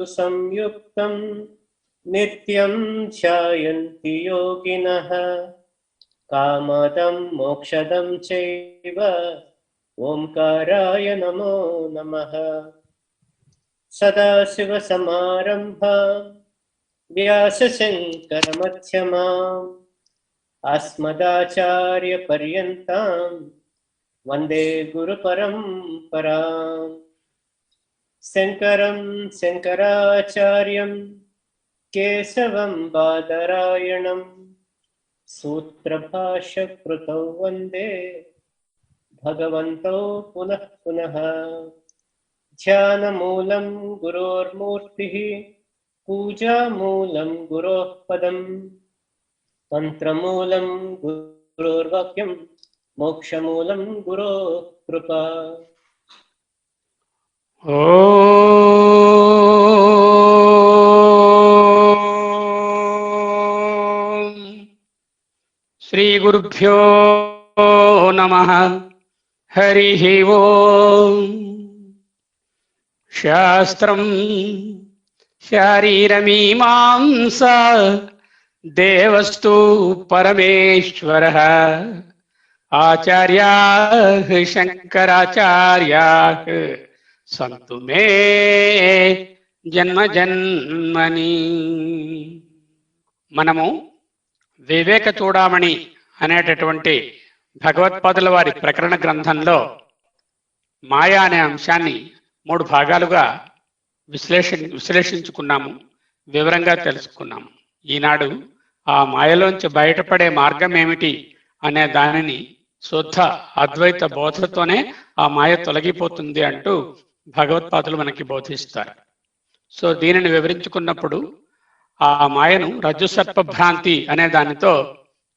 संयुक्तं नित्यं ध्यायन्ति योगिनः कामदं मोक्षदं चैव ओंकाराय नमो नमः। सदाशिवसमारम्भां व्यासशङ्करमध्यमाम् अस्मदाचार्यपर्यन्तां वन्दे गुरुपरम्पराम्। शङ्करं शङ्कराचार्यं केशवं बादरायणं सूत्रभाष्यकृतौ वन्दे भगवन्तौ पुनः पुनः। ध्यानमूलं गुरोर्मूर्तिः पूजामूलं गुरोः पदम् तन्त्रमूलं गुरोर्वाक्यं मोक्षमूलं गुरोः कृपा। ఓం శ్రీ గురుభ్యో నమః. హరి ఓం. శాస్త్రం శారీరమీమాంసా దేవస్తు పరమేశ్వరః ఆచార్యాః శంకరాచార్యాః సంతు మే జన్మ జన్మని. మనము వివేక చూడామణి అనేటటువంటి భగవత్పాదుల వారి ప్రకరణ గ్రంథంలో మాయా అనే అంశాన్ని 3 భాగాలుగా విశ్లేషించుకున్నాము, వివరంగా తెలుసుకున్నాము. ఈనాడు ఆ మాయలోంచి బయటపడే మార్గం ఏమిటి అనే దానిని శుద్ధ అద్వైత బోధతోనే ఆ మాయ తొలగిపోతుంది అంటూ భగవత్పాదులు మనకి బోధిస్తారు. సో దీనిని వివరించుకున్నప్పుడు ఆ మాయను రజ్జుసర్ప భ్రాంతి అనే దానితో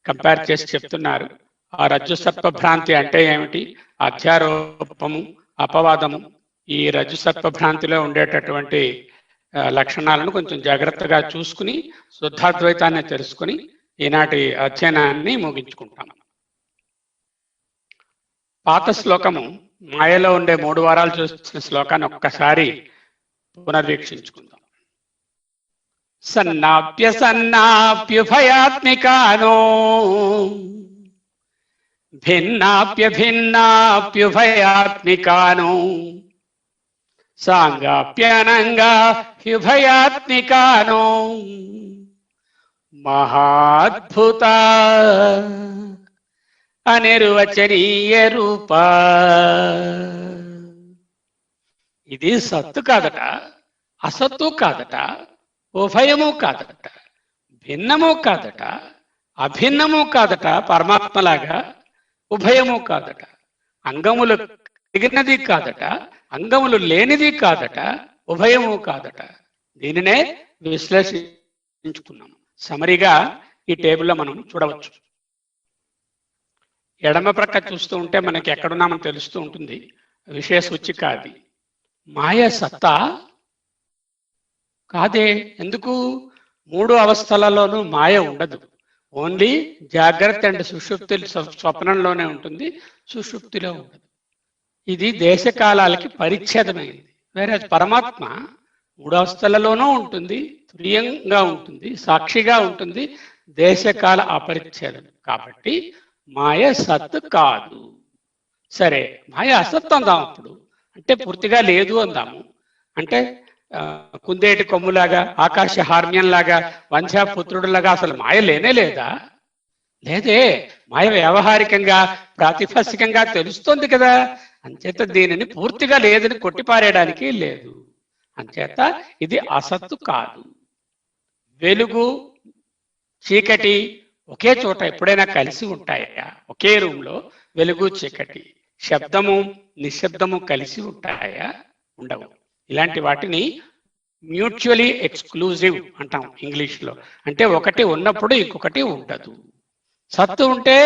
కంపేర్ చేసి చెప్తున్నారు. ఆ రజ్జుసర్ప భ్రాంతి అంటే ఏమిటి, అధ్యారోపము, అపవాదము, ఈ రజ్జుసర్ప భ్రాంతిలో ఉండేటటువంటి లక్షణాలను కొంచెం జాగ్రత్తగా చూసుకుని శుద్ధాద్వైతాన్ని తెలుసుకుని ఈనాటి అధ్యయనాన్ని ముగించుకుంటాం. పాత శ్లోకము మాయలో ఉండే 3 వారాలు చూసిన శ్లోకాన్ని ఒక్కసారి పునర్వీక్షించుకుందాం. సన్నాప్యుభయాత్మికానో భిన్నాప్యుభయాత్మికానో సాంగాప్యనంగాప్యుభయాత్మికానో మహాద్భుత అనిర్వచనీయ రూప. ఇది సత్తు కాదట, అసత్తు కాదట, ఉభయము కాదట, భిన్నము కాదట, అభిన్నము కాదట, పరమాత్మలాగా ఉభయము కాదట, అంగములు కలిగినది కాదట, అంగములు లేనిది కాదట, ఉభయము కాదట. దీనినే విశ్లేషించుకున్నాము. సమరిగా ఈ టేబుల్లో మనం చూడవచ్చు. ఎడమ ప్రక్క చూస్తూ ఉంటే మనకి ఎక్కడున్నామని తెలుస్తూ ఉంటుంది. విషయ సూచిక అది. మాయ సత్తా కాదే. ఎందుకు? 3 అవస్థలలోనూ మాయ ఉండదు. ఓన్లీ జాగ్రత్త అండ్ సుషుప్తి, స్వప్నంలోనే ఉంటుంది, సుషుప్తిలో ఉండదు. ఇది దేశకాలాలకి పరిచ్ఛేదమైంది. వేరే పరమాత్మ 3 అవస్థలలోనూ ఉంటుంది, తుర్యంగా ఉంటుంది, సాక్షిగా ఉంటుంది, దేశకాల అపరిచ్ఛేదం. కాబట్టి మాయ సత్తు కాదు. సరే, మాయ అసత్తు అందాం అప్పుడు. అంటే పూర్తిగా లేదు అందాము. అంటే కుందేటి కొమ్ములాగా, ఆకాశ హార్మ్యంలాగా, వంశాపుత్రుడులాగా అసలు మాయ లేనే లేదా? లేదే. మాయ వ్యవహారికంగా, ప్రాతిభాసికంగా తెలుస్తోంది కదా. అంచేత దీనిని పూర్తిగా లేదని కొట్టిపారేయడానికి లేదు. అంచేత ఇది అసత్తు కాదు. వెలుగు చీకటి ఒకే చోట ఎప్పుడైనా కలిసి ఉంటాయా? ఒకే రూమ్లో వెలుగు చీకటి, శబ్దము నిశ్శబ్దము కలిసి ఉంటాయా? ఉండవు. ఇలాంటి వాటిని మ్యూచువలీ ఎక్స్క్లూజివ్ అంటాం ఇంగ్లీష్లో. అంటే ఒకటి ఉన్నప్పుడు ఇంకొకటి ఉండదు. సత్తు ఉంటే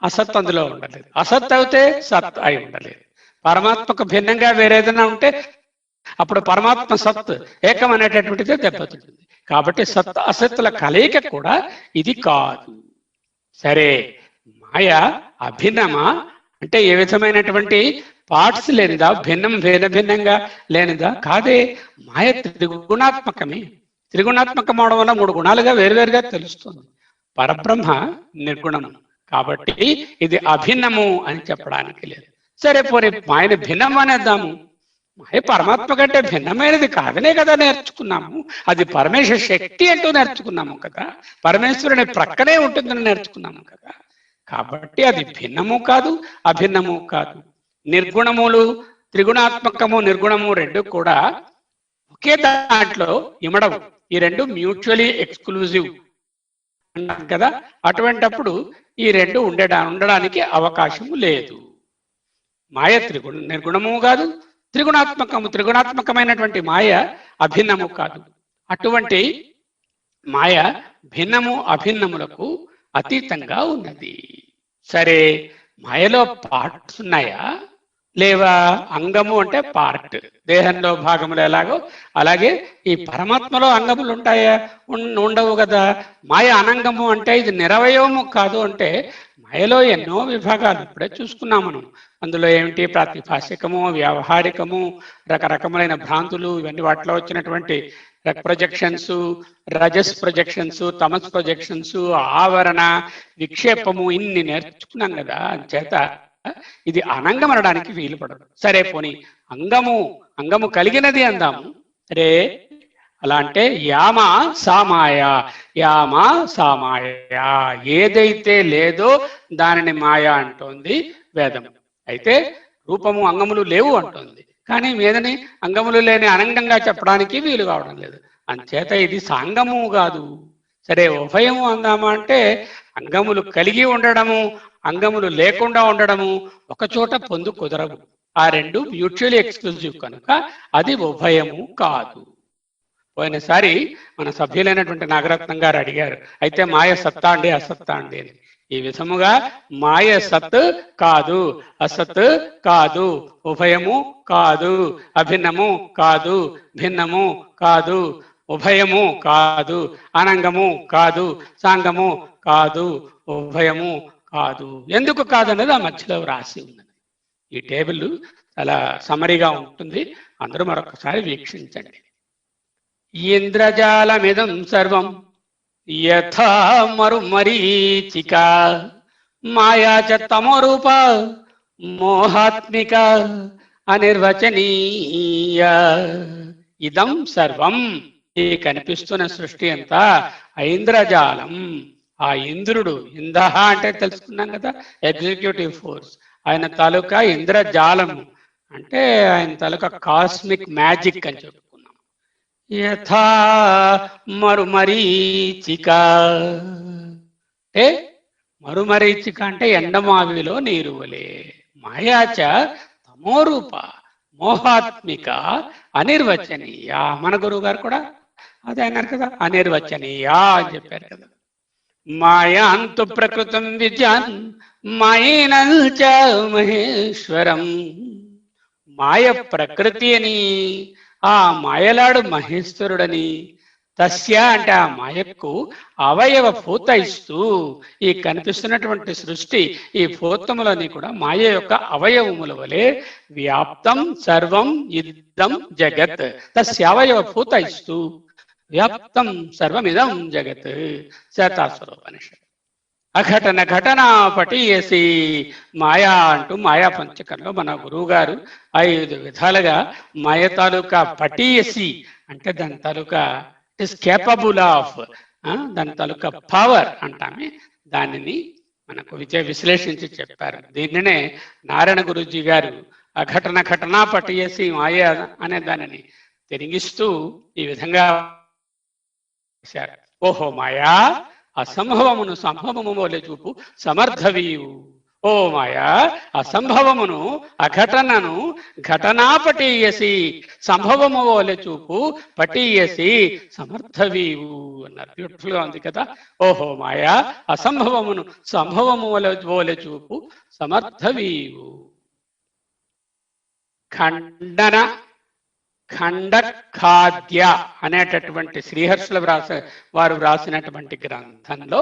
అసత్ అందులో ఉండలేదు, అసత్ అయితే సత్ అయి ఉండలేదు. పరమాత్మకు భిన్నంగా వేరేదైనా ఉంటే అప్పుడు పరమాత్మ సత్ ఏకం అనేటటువంటిదే దెబ్బతింటుంది. కాబట్టి సత్ అసత్తుల కలయిక కూడా ఇది కాదు. సరే, మాయ అభిన్నమా అంటే ఏ విధమైనటువంటి పార్ట్స్ లేనిదా, భిన్నంగా లేనిదా? కాదే. మాయ త్రిగుణాత్మకమే. త్రిగుణాత్మకం అవడం వల్ల 3 గుణాలుగా వేరువేరుగా తెలుస్తుంది. పరబ్రహ్మ నిర్గుణము కాబట్టి ఇది అభిన్నము అని చెప్పడానికి లేదు. సరే, పోనీ మాయని భిన్నం అనేద్దాము. మాయ పరమాత్మ కంటే భిన్నమైనది కాదనే కదా నేర్చుకున్నాము. అది పరమేశ్వర శక్తి అంటూ నేర్చుకున్నాము కదా, పరమేశ్వరుని ప్రక్కనే ఉంటుందని నేర్చుకున్నాము కదా. కాబట్టి అది భిన్నము కాదు, అభిన్నము కాదు. నిర్గుణములు, త్రిగుణాత్మకము, నిర్గుణము రెండు కూడా ఒకే దాంట్లో ఇమడవు. ఈ రెండు మ్యూచువలీ ఎక్స్క్లూజివ్ అన్నాం కదా. అటువంటప్పుడు ఈ రెండు ఉండడానికి అవకాశము లేదు. మాయ నిర్గుణము కాదు, త్రిగుణాత్మకమైనటువంటి మాయ అభిన్నము కాదు. అటువంటి మాయ భిన్నము అభిన్నములకు అతీతంగా ఉన్నది. సరే, మాయలో పార్ట్స్ ఉన్నాయా లేవా? అంగము అంటే పార్ట్, దేహంలో భాగములు ఎలాగో అలాగే ఈ పరమాత్మలో అంగములు ఉంటాయా? ఉండవు కదా. మాయ అనంగము అంటే ఇది నిరవయవము కాదు అంటే మాయలో ఎన్నో విభాగాలు ఇప్పుడే చూసుకున్నాం మనం. అందులో ఏమిటి? ప్రాతిభాషికము, వ్యావహారికము, రకరకములైన భ్రాంతులు, ఇవన్నీ వాటిలో వచ్చినటువంటి ప్రొజెక్షన్స్, రజస్ ప్రొజెక్షన్స్, తమస్ ప్రొజెక్షన్స్, ఆవరణ, విక్షేపము, ఇన్ని నేర్చుకున్నాం కదా. చేత ఇది అనంగం అనడానికి వీలు పడదు. సరే, పోనీ అంగము కలిగినది అందాము. సరే, అలా అంటే యామ సామాయ, యామ సామాయ, ఏదైతే లేదో దానిని మాయ అంటోంది వేదం. అయితే రూపము అంగములు లేవు అంటోంది, కానీ మీదని అంగములు లేని అనంగంగా చెప్పడానికి వీలు కావడం లేదు. అంచేత ఇది సాంగము కాదు. సరే, ఉభయము అందామా అంటే అంగములు కలిగి ఉండడము, అంగములు లేకుండా ఉండడము ఒకచోట పొందు కుదరవు. ఆ రెండు మ్యూచువల్లీ ఎక్స్క్లూజివ్ కనుక అది ఉభయము కాదు. పోయినసారి మన సభ్యులైనటువంటి నాగరత్నం గారు అడిగారు, అయితే మాయ సత్తా అండి అసత్తా అండి అని. ఈ విధముగా మాయ సత్ కాదు, అసత్ కాదు, ఉభయము కాదు, అభిన్నము కాదు, భిన్నము కాదు, ఉభయము కాదు, అనంగము కాదు, సాంగము కాదు, ఉభయము కాదు. ఎందుకు కాదన్నది ఆ మధ్యలో రాసి ఉన్నది. ఈ టేబుల్ చాలా సమరీగా ఉంటుంది, అందరూ మరొకసారి వీక్షించండి. ఇంద్రజాలమిదం సర్వం యథా మరుమరీచిక మాయా చ తమోరూప మోహాత్మిక అనిర్వచనీయ. ఇదం సర్వం, ఈ కనిపిస్తున్న సృష్టి అంతా ఐంద్రజాలం. ఆ ఇంద్రుడు, ఇందహ అంటే తెలుసుకున్నాం కదా, ఎగ్జిక్యూటివ్ ఫోర్స్. ఆయన తాలూకా ఇంద్రజాలము అంటే ఆయన తాలూకా కాస్మిక్ మ్యాజిక్ అని చెప్పుకున్నాం. యథా మరుమరీచిక అంటే మరుమరీచిక అంటే ఎండమావిలో నీరు వలె. మాయాచ తమోరూప మోహాత్మిక అనిర్వచనీయ. మన గురువు గారు కూడా అదే అన్నారు కదా, అనిర్వచనీయ అని చెప్పారు కదా. మాయాంతు ప్రకృతం విద్యాన్ మాయేనల్చ మహేశ్వరం. మాయ ప్రకృతి అని, ఆ మాయలాడు మహేశ్వరుడని. తస్య అంటే ఆ మాయకు అవయవ భూత ఇస్తూ, ఈ కనిపిస్తున్నటువంటి సృష్టి ఈ భూతములని కూడా మాయ యొక్క అవయవముల వలె వ్యాప్తం సర్వం ఇదం జగత్. తస్య అవయవ భూత ఇస్తూ వ్యాప్తం సర్వమిదం జగత్. శ్వేతాస్వరోపనిషత్. అఘటన ఘటన పటీయసి మాయా అంటూ మాయా పంచకంలో మన గురువు గారు 5 విధాలుగా మాయ తాలూకా పటీయసి అంటే దాని తాలూకా ఇట్ ఇస్ కేపబుల్ ఆఫ్, దాని తాలూకా పవర్ అంటామే, దానిని మనకు విశ్లేషించి చెప్పారు. దీనినే నారాయణ గురూజీ గారు అఘటన ఘటన పటీయసి మాయ అనే దానిని తిరిగిస్తూ ఈ విధంగా చేశారు. ఓహో మాయా, అసంభవమును సంభవము వలె చూపు సమర్థవీయు. ఓ మాయా, అసంభవమును అఘటనను ఘటనా పటీయసి సంభవము వలె చూపు పటీయసి సమర్థవీయు అన్నారు. బ్యూటిఫుల్ గా ఉంది కదా. ఓహో మాయా, అసంభవమును సంభవము వలె చూపు సమర్థవీయు. ఖండఖాద్య అనేటటువంటి శ్రీహర్షులు వారు వ్రాసినటువంటి గ్రంథంలో,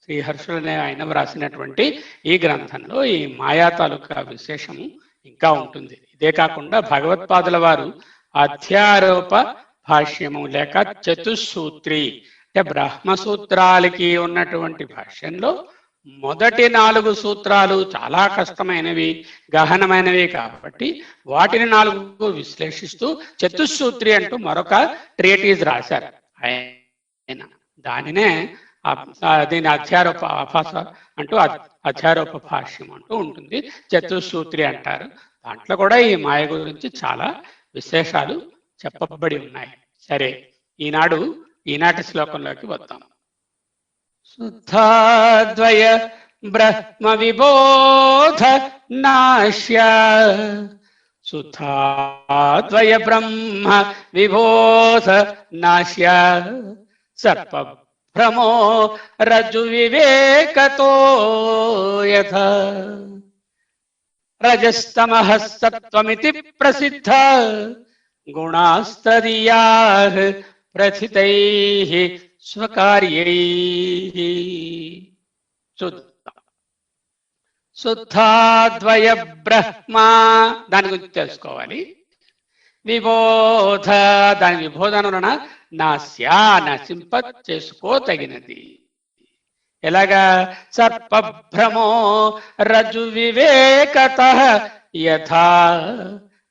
శ్రీహర్షులనే ఆయన వ్రాసినటువంటి ఈ గ్రంథంలో ఈ మాయా తాలూకా విశేషము ఇంకా ఉంటుంది. ఇదే కాకుండా భగవత్పాదుల వారు అధ్యారోప భాష్యము లేక చతుస్సూత్రి అంటే బ్రహ్మసూత్రాలకి ఉన్నటువంటి భాష్యంలో మొదటి 4 సూత్రాలు చాలా కష్టమైనవి, గహనమైనవి కాబట్టి వాటిని 4 విశ్లేషిస్తూ చతుస్సూత్రి అంటూ మరొక ట్రీటీజ్ రాశారు ఆయన. దానినే దీని అధ్యారోప ఆభాస అంటూ అధ్యారోప భాష్యం అంటూ ఉంటుంది, చతుస్సూత్రి అంటారు. దాంట్లో కూడా ఈ మాయ గురించి చాలా విశేషాలు చెప్పబడి ఉన్నాయి. సరే, ఈనాటి శ్లోకంలోకి వద్దాం. శుద్ధాద్వయ బ్రహ్మ విబోధ నాశ్య, శుద్ధాద్వయ బ్రహ్మ విబోధ నాశ్య, సర్ప భ్రమో రజ్జు వివేకతో యథా రజస్తమః సత్వమితి ప్రసిద్ధ గుణాస్తదీయాః ప్రథితైః స్వకార్యైః. శుద్ధాద్వయ బ్రహ్మ దాని గురించి తెలుసుకోవాలి. విబోధ దాని విబోధన నాస్యా నశింప చేసుకో తగినది. ఎలాగా? సర్పభ్రమో రజ్జు వివేకతః యథా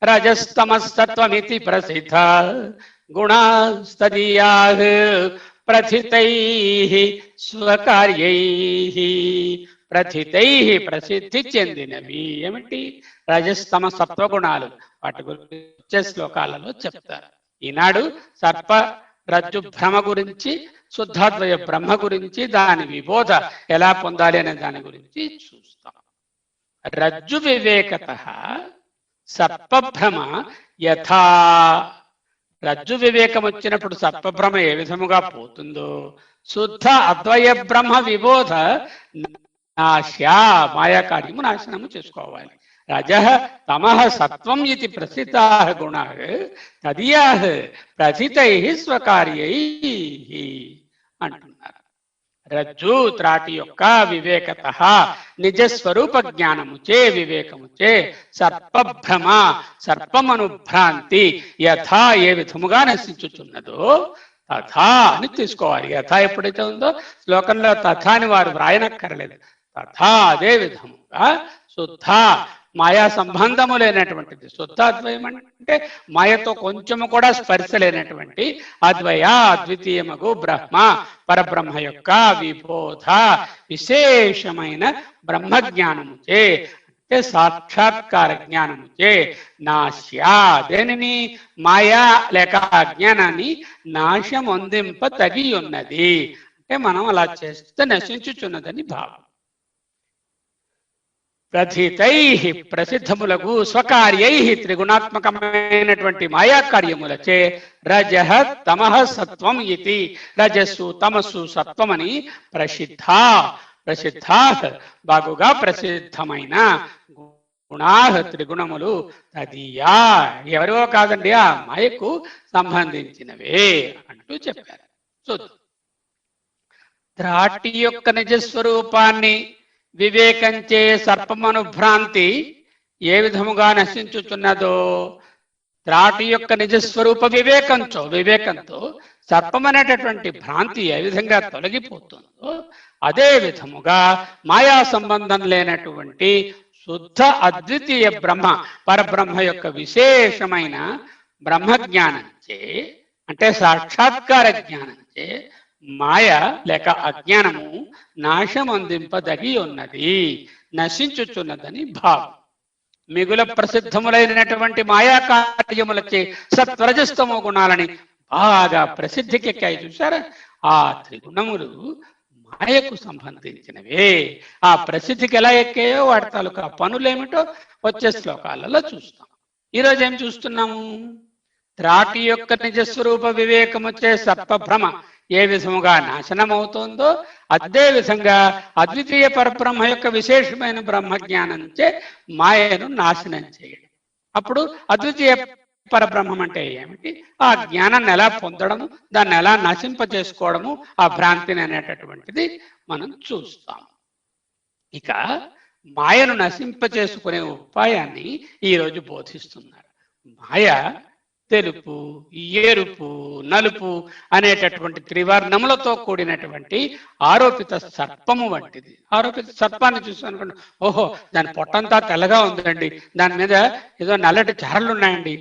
రజస్తమస్తత్వమితి ప్రసిద్ధ గుణాస్తదీయాః ప్రథితైః స్వకార్యైః. ప్రథితైః ప్రసిద్ధి చెందినవి. ఏమిటి? రజస్తమ సత్వగుణాలు. వాటి గురించి వచ్చే శ్లోకాలలో చెప్తారు. ఈనాడు సర్ప రజ్జు భ్రమ గురించి, శుద్ధాద్వయ బ్రహ్మ గురించి, దాని విబోధ ఎలా పొందాలి అనే దాని గురించి చూస్తాం. రజ్జు వివేకతః సర్పభ్రమ యథా, రజ్జు వివేకం వచ్చినప్పుడు సర్పభ్రమ ఏ విధముగా పోతుందో, శుద్ధ అద్వయ బ్రహ్మ విబోధ నాశ్యా, మాయాకార్యము నాశనము చేసుకోవాలి. రజః తమః సత్వం ఇది ప్రసిద్ధాః గుణాః తదీయాః ప్రథితైః స్వకార్యైః అంటున్నారు. రజ్జు త్రాటి యొక్క వివేకతః నిజస్వరూప జ్ఞానముచే, వివేకముచే, సర్పభ్రమ సర్పమను భ్రాంతి యథా ఏ విధముగా నశించుచున్నదో తథా అని తీసుకోవాలి. యథా ఎప్పుడైతే ఉందో శ్లోకంలో తథా అని వారు వ్రాయనక్కర్లేదు. తథా అదే విధముగా శుద్ధ మాయా సంబంధము లేనటువంటిది. శుద్ధ అద్వయం అంటే మాయతో కొంచెము కూడా స్పర్శ లేనటువంటి అద్వయ అద్వితీయమగు బ్రహ్మ పరబ్రహ్మ యొక్క విబోధ విశేషమైన బ్రహ్మ జ్ఞానముచే అంటే సాక్షాత్కార జ్ఞానముచే నాశ్యా, దేనిని? మాయా లేక అజ్ఞానాన్ని నాశమొందింప తగి ఉన్నది. అంటే మనం అలా చేస్తే నశించుచున్నదని భావం. ప్రథితైః ప్రసిద్ధములకు స్వకార్యైః త్రిగుణాత్మకమైనటువంటి మాయా కార్యములచే రజః తమః సత్వం ఇతి, రజస్సు తమస్సు సత్వమని ప్రసిద్ధాః బాగుగా ప్రసిద్ధమైన గుణాః త్రిగుణములు తదీయా ఎవరివో కాదండి, ఆ మాయకు సంబంధించినవే అంటూ చెప్పారు. చూద్దాం. త్రాటి యొక్క నిజస్వరూపాన్ని వివేకంచే సర్పమను భ్రాంతి ఏ విధముగా నశించుచున్నదో, త్రాటి యొక్క నిజస్వరూప వివేకంతో సర్పమనేటటువంటి భ్రాంతి ఏ విధంగా తొలగిపోతుందో అదే విధముగా మాయా సంబంధం లేనటువంటి శుద్ధ అద్వితీయ బ్రహ్మ పరబ్రహ్మ యొక్క విశేషమైన బ్రహ్మ జ్ఞానంచే అంటే సాక్షాత్కార జ్ఞానంచే మాయ లేక అజ్ఞానము నాశమందింపదగి ఉన్నది, నశించుచున్నదని భావం. మిగుల ప్రసిద్ధములైనటువంటి మాయా కార్యములచే సత్వరజస్తమో గుణాలని బాగా ప్రసిద్ధికెక్కాయి. చూసారా? ఆ త్రిగుణములు మాయకు సంబంధించినవే. ఆ ప్రసిద్ధికి ఎలా ఎక్కాయో వాటి తాలూకా పనులేమిటో వచ్చే శ్లోకాలలో చూస్తాం. ఈరోజు ఏం చూస్తున్నాము? త్రాటి యొక్క నిజస్వరూప వివేకముచే సర్పభ్రమ ఏ విధముగా నాశనమవుతోందో అదే విధంగా అద్వితీయ పరబ్రహ్మ యొక్క విశేషమైన బ్రహ్మజ్ఞానంచే మాయను నాశనం చేయడం. అప్పుడు అద్వితీయ పరబ్రహ్మం అంటే ఏమిటి? ఆ జ్ఞానాన్ని ఎలా పొందడము, దాన్ని ఎలా నశింపజేసుకోవడము, ఆ భ్రాంతిని అనేటటువంటిది మనం చూస్తాం. ఇక మాయను నశింపచేసుకునే ఉపాయాన్ని ఈరోజు బోధిస్తున్నారు. మాయ తెలుపు, ఎరుపు, నలుపు అనేటటువంటి త్రివర్ణములతో కూడినటువంటి ఆరోపిత సర్పము వంటిది. ఆరోపిత సర్పాన్ని చూసానుకోండి, ఓహో దాని పొట్టంతా తెల్లగా ఉందండి, దాని మీద ఏదో నల్లటి చారలు ఉన్నాయండి,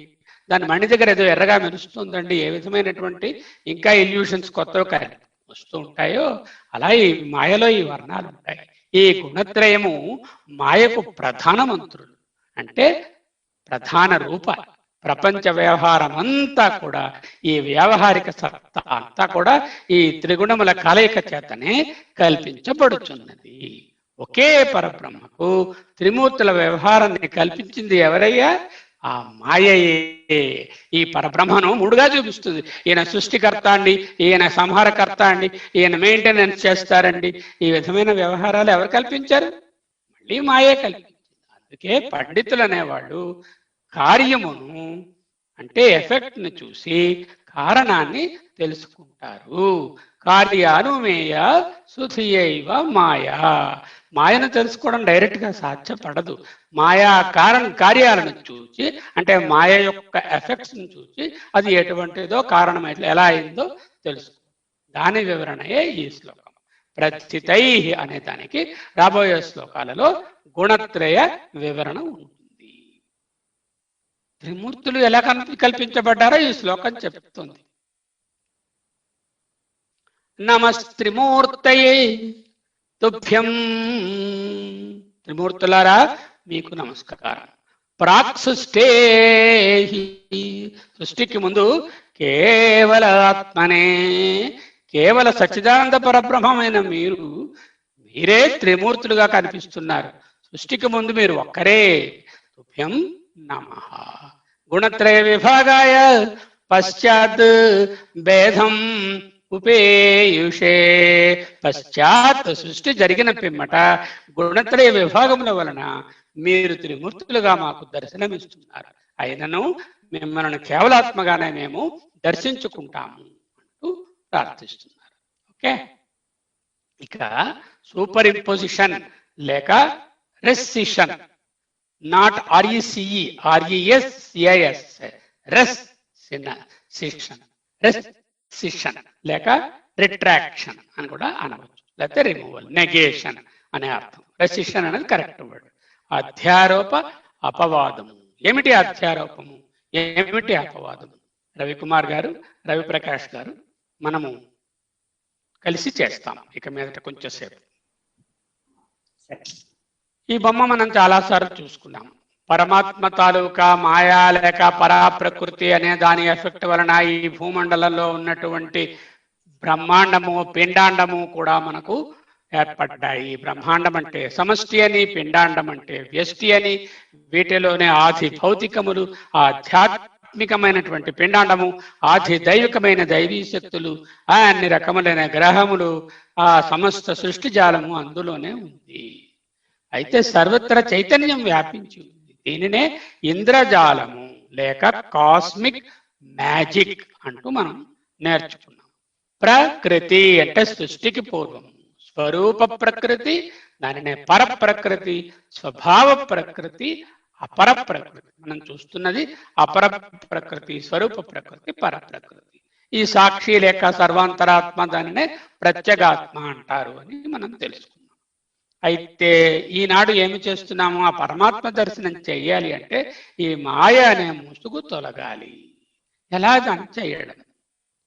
దాని మణి దగ్గర ఏదో ఎర్రగా మెరుస్తుందండి, ఏ విధమైనటువంటి ఇంకా ఇల్యూషన్స్ కొత్తగా వస్తూ ఉంటాయో అలా ఈ మాయలో ఈ వర్ణాలు ఉంటాయి. ఈ గుణత్రయము మాయకు ప్రధాన మంత్రులు, అంటే ప్రధాన రూప. ప్రపంచ వ్యవహారం అంతా కూడా, ఈ వ్యావహారిక సత్తా అంతా కూడా ఈ త్రిగుణముల కలయిక చేతనే కల్పించబడుచున్నది. ఒకే పరబ్రహ్మకు త్రిమూర్తుల వ్యవహారాన్ని కల్పించింది ఎవరయ్యా? ఆ మాయయే. ఈ పరబ్రహ్మను మూడుగా చూపిస్తుంది. ఈయన సృష్టికర్త అండి, ఈయన సంహారకర్త అండి, ఈయన మెయింటెనెన్స్ చేస్తారండి. ఈ విధమైన వ్యవహారాలు ఎవరు కల్పించారు? మళ్ళీ మాయే కల్పించింది. అందుకే పండితులు అనేవాళ్ళు కార్యమును అంటే ఎఫెక్ట్ ని చూసి కారణాన్ని తెలుసుకుంటారు. కార్యానుమేయ సుధియైవ మాయా. మాయను తెలుసుకోవడం డైరెక్ట్ గా సాధ్యపడదు. మాయా కార్యాలను చూసి, అంటే మాయ యొక్క ఎఫెక్ట్స్ ని చూసి అది ఎటువంటిదో కారణం ఎలా అయిందో తెలుసుకో. దాని వివరణయే ఈ శ్లోకం. ప్రస్థితై అనే దానికి రాబోయే శ్లోకాలలో గుణత్రయ వివరణ ఉంటుంది. త్రిమూర్తులు ఎలా కల్పించబడ్డారో ఈ శ్లోకం చెప్తుంది. నమస్త్రిమూర్తయే తుభ్యం. త్రిమూర్తులారా మీకు నమస్కారం. ప్రాక్ సృష్టే, సృష్టికి ముందు కేవల ఆత్మనే, కేవల సచ్చిదానంద పరబ్రహ్మమైన మీరే త్రిమూర్తులుగా కనిపిస్తున్నారు. సృష్టికి ముందు మీరు ఒక్కరే. తుభ్యం నమః. గుణత్రయ విభాగాయ పశ్చాత్ భేదం ఉపేయుషే. పశ్చాత్ సృష్టి జరిగిన పిమ్మట గుణత్రయ విభాగముల వలన మీరు త్రిమూర్తులుగా మాకు దర్శనమిస్తున్నారు. అయినను మిమ్మల్ని కేవలాత్మగానే మేము దర్శించుకుంటాము అంటూ ప్రార్థిస్తున్నారు. ఓకే, ఇక సూపర్ ఇంపోజిషన్ లేక recession, not RECE, RESCIS, recession లేక రిట్రాక్షన్ అని కూడా అనవచ్చు, లేకపోతే రిమూవల్, నెగేషన్ అనే అర్థం. రెసిషన్ అనేది కరెక్ట్ వర్డ్. అధ్యారోప అపవాదము. ఏమిటి అధ్యారోపము, ఏమిటి అపవాదము? రవికుమార్ గారు, రవిప్రకాష్ గారు మనము కలిసి చేస్తాం ఇక మీదట కొంచెం సేపు. ఈ బొమ్మ మనం చాలాసార్లు చూసుకున్నాం. పరమాత్మ తాలూకా మాయా లేక పరాప్రకృతి అనే దాని ఎఫెక్ట్ వలన ఈ భూమండలంలో ఉన్నటువంటి బ్రహ్మాండము, పిండాండము కూడా మనకు ఏర్పడ్డాయి. బ్రహ్మాండం అంటే సమష్టి అని, పిండాండం అంటే వ్యష్టి అని. వీటిలోనే ఆది భౌతికములు, ఆధ్యాత్మికమైనటువంటి పిండాండము, ఆది దైవికమైన దైవీ శక్తులు, అన్ని రకములైన గ్రహములు, ఆ సమస్త సృష్టి జాలము అందులోనే ఉంది. అయితే సర్వత్ర చైతన్యం వ్యాపించి ఉంది. దీనినే ఇంద్రజాలము లేక కాస్మిక్ మ్యాజిక్ అంటూ మనం నేర్చుకున్నాం. ప్రకృతి అంటే సృష్టికి పూర్వం స్వరూప ప్రకృతి, దానినే పర ప్రకృతి, స్వభావ ప్రకృతి, అపర ప్రకృతి. మనం చూస్తున్నది అపర ప్రకృతి, స్వరూప ప్రకృతి, పర ప్రకృతి. ఈ సాక్షి లేక సర్వాంతరాత్మ దానినే ప్రత్యేగాత్మ అంటారు అని మనం తెలుసుకున్నాం. అయితే ఈనాడు ఏమి చేస్తున్నాము? ఆ పరమాత్మ దర్శనం చెయ్యాలి అంటే ఈ మాయ అనే ముసుగు తొలగాలి. ఎలా దాన్ని చేయడం?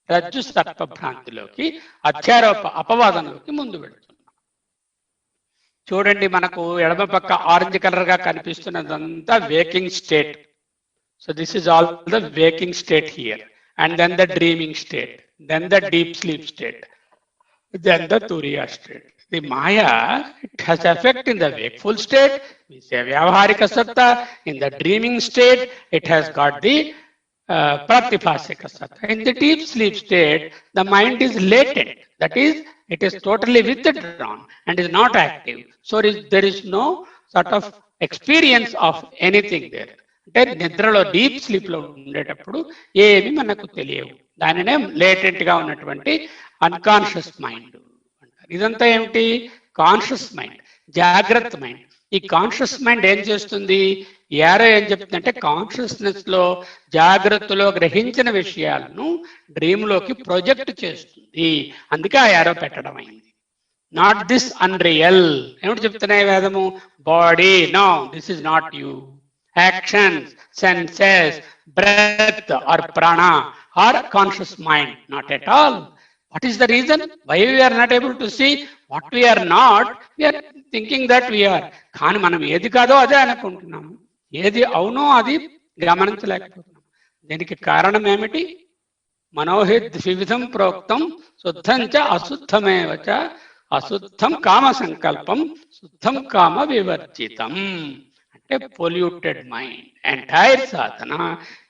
రజ్జు సర్ప భ్రాంతిలోకి, అధ్యారోప అపవాదంలోకి ముందు వెళుతున్నాం. చూడండి, మనకు ఎడమ పక్క ఆరెంజ్ కలర్ గా కనిపిస్తున్నదంతా waking state. So this is all the waking state here, and then the dreaming state, then the deep sleep state, then the Turiya state. The Maya, it has effect in the wakeful state, we say Vyavaharika Satta. In the dreaming state, it has got the Pratibhasika Satta. In the deep sleep state, the mind is latent. That is, it is totally withdrawn and is not active. So there is no sort of experience of anything there. అంటే నిద్రలో, deep sleep లో ఉండేటప్పుడు ఏమి మనకు తెలియవు. దానినే latent గా ఉన్నటువంటి అన్కాన్షియస్ మైండ్ అంటారు. ఇదంతా ఏమిటి? కాన్షియస్ మైండ్, జాగ్రత్త మైండ్. ఈ కాన్షియస్ మైండ్ ఏం చేస్తుంది? యారో ఏం చెప్తుందంటే కాన్షియస్నెస్ లో జాగ్రత్తలో గ్రహించిన విషయాలను డ్రీమ్ లోకి ప్రొజెక్ట్ చేస్తుంది. అందుకే ఆ యారో పెట్టడం అయింది. Not this unreal. ఏమిటి చెప్తున్నాయి వేదము? Body, no, this is not you. Actions, senses, breath or prana or conscious mind, not at all. What is the reason why we are not able to see what we are not? We are thinking that we are. కానీ మనం ఏది కాదో అదే అనుకుంటున్నాము, ఏది అవునో అది గమనించలేకపోతున్నాం. దీనికి కారణం ఏమిటి? మనోహి ద్వివిధం ప్రోక్తం శుద్ధం చ అశుద్ధమేవ చ. అశుద్ధం కామ సంకల్పం, శుద్ధం కామ వివర్జితం. అంటే polluted mind. Entire Sadhana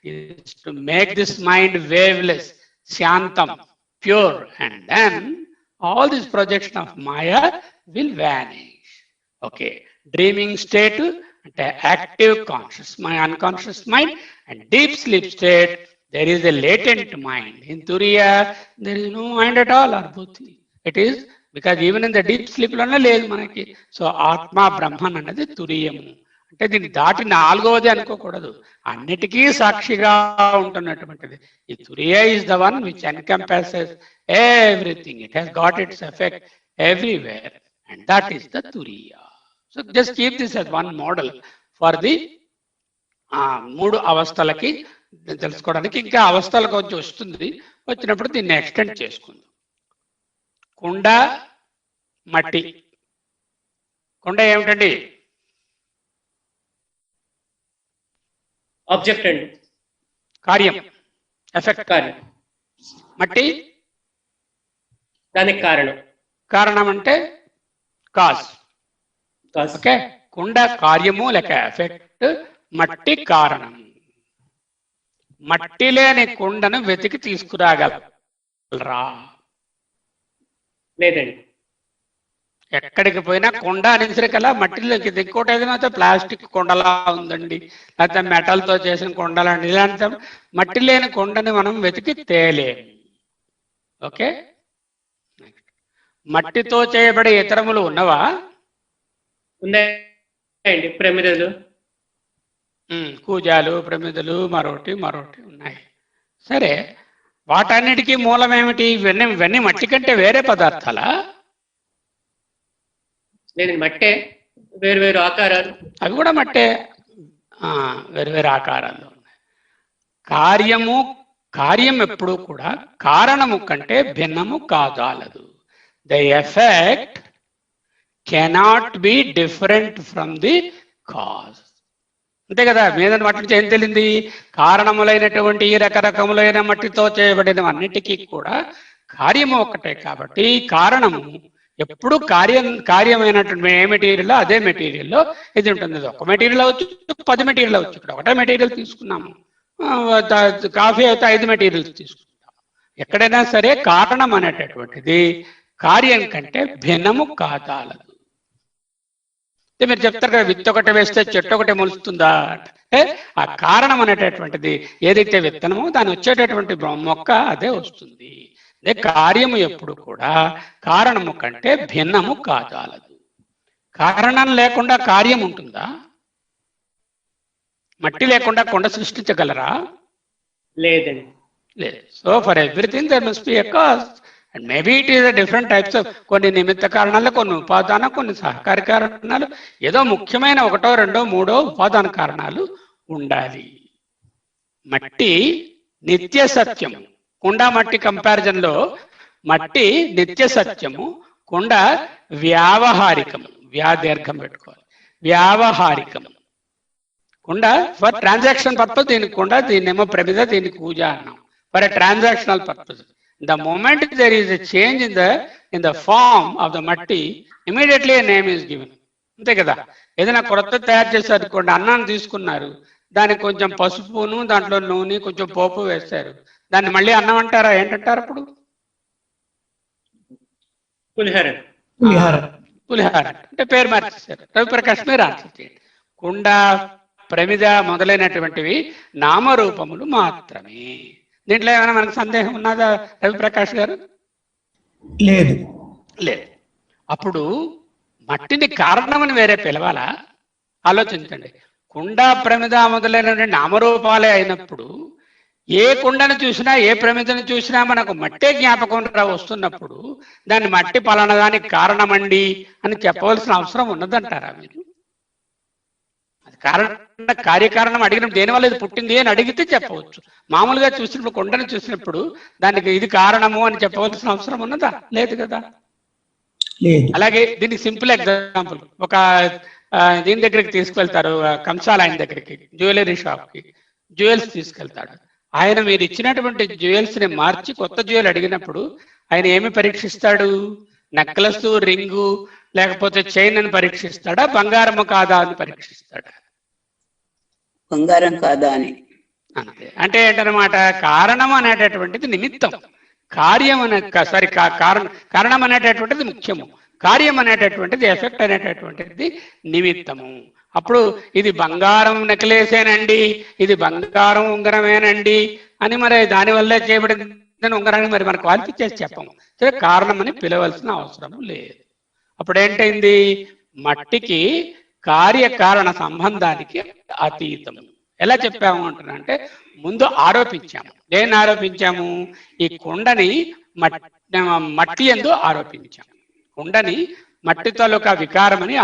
is to make this mind waveless, shantam, pure, and then all this projection of Maya will vanish. Okay, dreaming state, active conscious mind, unconscious mind, and deep sleep state, there is a latent mind. In Turiya, there is no mind at all, or both. It is because even in the deep sleep లోనే లేదు మనకి. So ఆత్మ బ్రహ్మన్ అన్నది తురియము. అంటే దీన్ని దాటి నాలుగవది అనుకోకూడదు, అన్నిటికీ సాక్షిగా ఉంటున్నటువంటిది. ఈ turiya is the one which encompasses everything. It has got its effect everywhere, and that is the turiya. So just keep this as one model for the మూడు అవస్థలకి తెలుసుకోవడానికి. ఇంకా అవస్థలకు వచ్చి వస్తుంది, వచ్చినప్పుడు దీన్ని ఎక్స్టెండ్ చేసుకుందాం. కుండ, మట్టి. కుండ ఏమిటండి? ఆబ్జెక్ట్ అండి, కార్యం, ఎఫెక్ట్. కార్యం. మట్టి దానికి కారణం. కారణం అంటే కాజ్. కాజ్. ఓకే, కుండ కార్యము లేక ఎఫెక్ట్, మట్టి కారణం. మట్టి లేని కుండను వెతికి తీసుకురాగలరా? లేదండి. ఎక్కడికి పోయినా కొండ అనేసరికల్లా మట్టిలోకి. ఇంకోటి ఏదైనా ప్లాస్టిక్ కొండలా ఉందండి, లేకపోతే మెటల్తో చేసిన కొండలండి, ఇలాంటి మట్టి లేని కొండని మనం వెతికి తేలేము. ఓకే, మట్టితో చేయబడే ఇతరములు ఉన్నవా? ఉన్నాయండి, ప్రమిదలు, కూజాలు, ప్రమిదలు, మరోటి ఉన్నాయి. సరే, వాటన్నిటికీ మూలం ఏమిటి? ఇవన్నీ మట్టి కంటే వేరే పదార్థాలా? లేదండి, మట్టే, వేరు వేరు ఆకారాలు. అవి కూడా మట్టే, వేరు వేరు ఆకారాల్లో ఉన్నాయి. కార్యం ఎప్పుడు కూడా కారణము కంటే భిన్నము కాదాలదు. The effect cannot be different from the cause. అంతే కదా. మీద మట్టి నుంచి ఏం తెలియంది? కారణములైనటువంటి ఈ రకరకములైన మట్టితో చేయబడినవన్నిటికీ కూడా కార్యము ఒక్కటే. కాబట్టి కారణము ఎప్పుడు కార్యమైనటువంటి ఏ మెటీరియల్ అదే మెటీరియల్లో ఇది ఉంటుంది. ఒక మెటీరియల్ అవచ్చు, 10 మెటీరియల్ అవచ్చు. ఇక్కడ ఒకటే మెటీరియల్ తీసుకున్నాము, కాఫీ అయితే 5 మెటీరియల్స్ తీసుకుంటాము. ఎక్కడైనా సరే కారణం అనేటటువంటిది కార్యం కంటే భిన్నము కాదాలదు. మీరు చెప్తారు కదా, విత్తు ఒకటి వేస్తే చెట్టు ఒకటి మొలుస్తుందా అంటే ఆ కారణం అనేటటువంటిది ఏదైతే విత్తనమో దాని వచ్చేటటువంటి మొక్క అదే వస్తుంది. అదే కార్యము ఎప్పుడు కూడా కారణము కంటే భిన్నము కాదాలదు. కారణం లేకుండా కార్యం ఉంటుందా? మట్టి లేకుండా కొండ సృష్టించగలరా? లేదండి, లేదు. So for everything there must be a cause. And maybe it is different types of, కొన్ని నిమిత్త కారణాలు, కొన్ని ఉపాదాన, కొన్ని సహకార కారణాలు, ఏదో ముఖ్యమైన 1, 2, 3 ఉపాదాన కారణాలు ఉండాలి. మట్టి నిత్య సత్యము. కుండ మట్టి కంపారిజన్ లో మట్టి నిత్య సత్యము, కుండ వ్యావహారికము. దీర్ఘం పెట్టుకోవాలి, వ్యావహారికము. కుండ ఫర్ ట్రాన్సాక్షన్ పర్పస్ దీనికి కుండ, దీన్నేమో ప్రమిద, దీనికి పూజ అన్నాం for a transactional purpose. The moment there is a change in the form of the matti, immediately a name is given. అంతే కదా. ఏదైనా కొత్త తయారు చేశారు అనుకోండి, అన్నాన్ని తీసుకున్నారు, దానికి కొంచెం పసుపును, దాంట్లో నూనె, కొంచెం పోపు వేస్తారు, దాన్ని మళ్ళీ అన్నం అంటారా? ఏంటంటారు అప్పుడు? పులిహార అంటే పేరు మార్చేశారు. రవిప్రకాష్ మీరు ఆన్సర్ చేయండి. కుండ, ప్రమిద మొదలైనటువంటివి నామరూపములు మాత్రమే. దీంట్లో ఏమైనా మనకు సందేహం ఉన్నదా రవిప్రకాష్ గారు? లేదు. అప్పుడు మట్టిని కారణమని వేరే పిలవాలా? ఆలోచించండి. కుండ, ప్రమిద మొదలైన నామరూపాలే అయినప్పుడు ఏ కుండను చూసినా ఏ ప్రమిదను చూసినా మనకు మట్టే జ్ఞాపకం వస్తున్నప్పుడు దాన్ని మట్టి పలానా దానికి కారణమండి అని చెప్పవలసిన అవసరం ఉన్నదంటారా మీరు? అది కార్యకారణం అడిగినప్పుడు దేనివల్ల ఇది పుట్టింది అని అడిగితే చెప్పవచ్చు. మామూలుగా చూసినప్పుడు కొండను చూసినప్పుడు దానికి ఇది కారణము అని చెప్పవలసిన అవసరం ఉన్నదా? లేదు కదా. అలాగే దీనికి సింపుల్ ఎగ్జాంపుల్, ఒక దీని దగ్గరికి తీసుకెళ్తారు, కంసాల ఆయన దగ్గరికి, జ్యువెలరీ షాప్ కి జ్యువెల్స్ తీసుకెళ్తాడు. ఆయన మీరు ఇచ్చినటువంటి జ్యువెల్స్ ని మార్చి కొత్త జ్యువెల్ అడిగినప్పుడు ఆయన ఏమి పరీక్షిస్తాడు? నెక్లెస్, రింగు లేకపోతే చైన్ అని పరీక్షిస్తాడా, బంగారము కాదా అని పరీక్షిస్తాడా? బంగారం కాదా అని. అంతే. అంటే ఏంటనమాట, కారణం అనేటటువంటిది నిమిత్తం, కార్యం అనే కారణం అనేటటువంటిది ముఖ్యము, కార్యం అనేటటువంటిది ఎఫెక్ట్ అనేటటువంటిది నిమిత్తము. అప్పుడు ఇది బంగారం నెక్లేసేనండి, ఇది బంగారం ఉంగరమేనండి అని మరి దానివల్లే చేయబడింది ఉంగరాన్ని మరి మనం క్వాలిఫై చేసి చెప్పము. సరే, కారణం అని పిలవలసిన అవసరం లేదు. అప్పుడు ఏంటైంది? మట్టికి కార్యకారణ సంబంధానికి అతీతం. ఎలా చెప్పాము అంటున్నానంటే, ముందు ఆరోపించాము. దేన్ని ఆరోపించాము? ఈ కుండని మట్టి యందు ఆరోపించాము. కుండని మట్టి తాలూకా వికారమని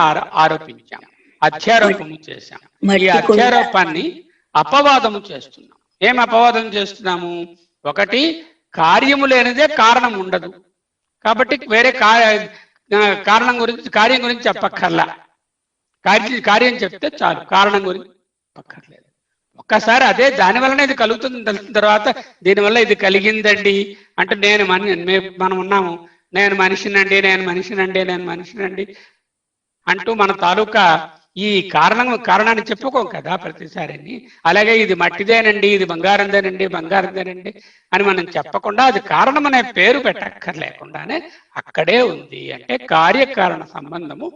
ఆరోపించాము, అధ్యారోపము చేశాము. ఈ అధ్యారోపాన్ని అపవాదము చేస్తున్నాం. ఏం అపవాదం చేస్తున్నాము? ఒకటి, కార్యము లేనిదే కారణం ఉండదు, కాబట్టి వేరే కార్యం గురించి చెప్పక్కర్లా, కార్యం చెప్తే చాలు, కారణం గురించి చెప్పక్కర్లేదు. ఒక్కసారి అదే దాని వలన ఇది కలుగుతుంది తెలిసిన తర్వాత దీనివల్ల ఇది కలిగిందండి అంటే మనం ఉన్నాము, నేను మనిషినండి అంటూ మన తాలూకా ఈ కారణాన్ని చెప్పుకోం కదా ప్రతిసారిని. అలాగే ఇది మట్టిదేనండి, ఇది బంగారందేనండి అని మనం చెప్పకుండా అది కారణం అనే పేరు పెట్టక్కర్లేకుండానే అక్కడే ఉంది. అంటే కార్యకారణ సంబంధము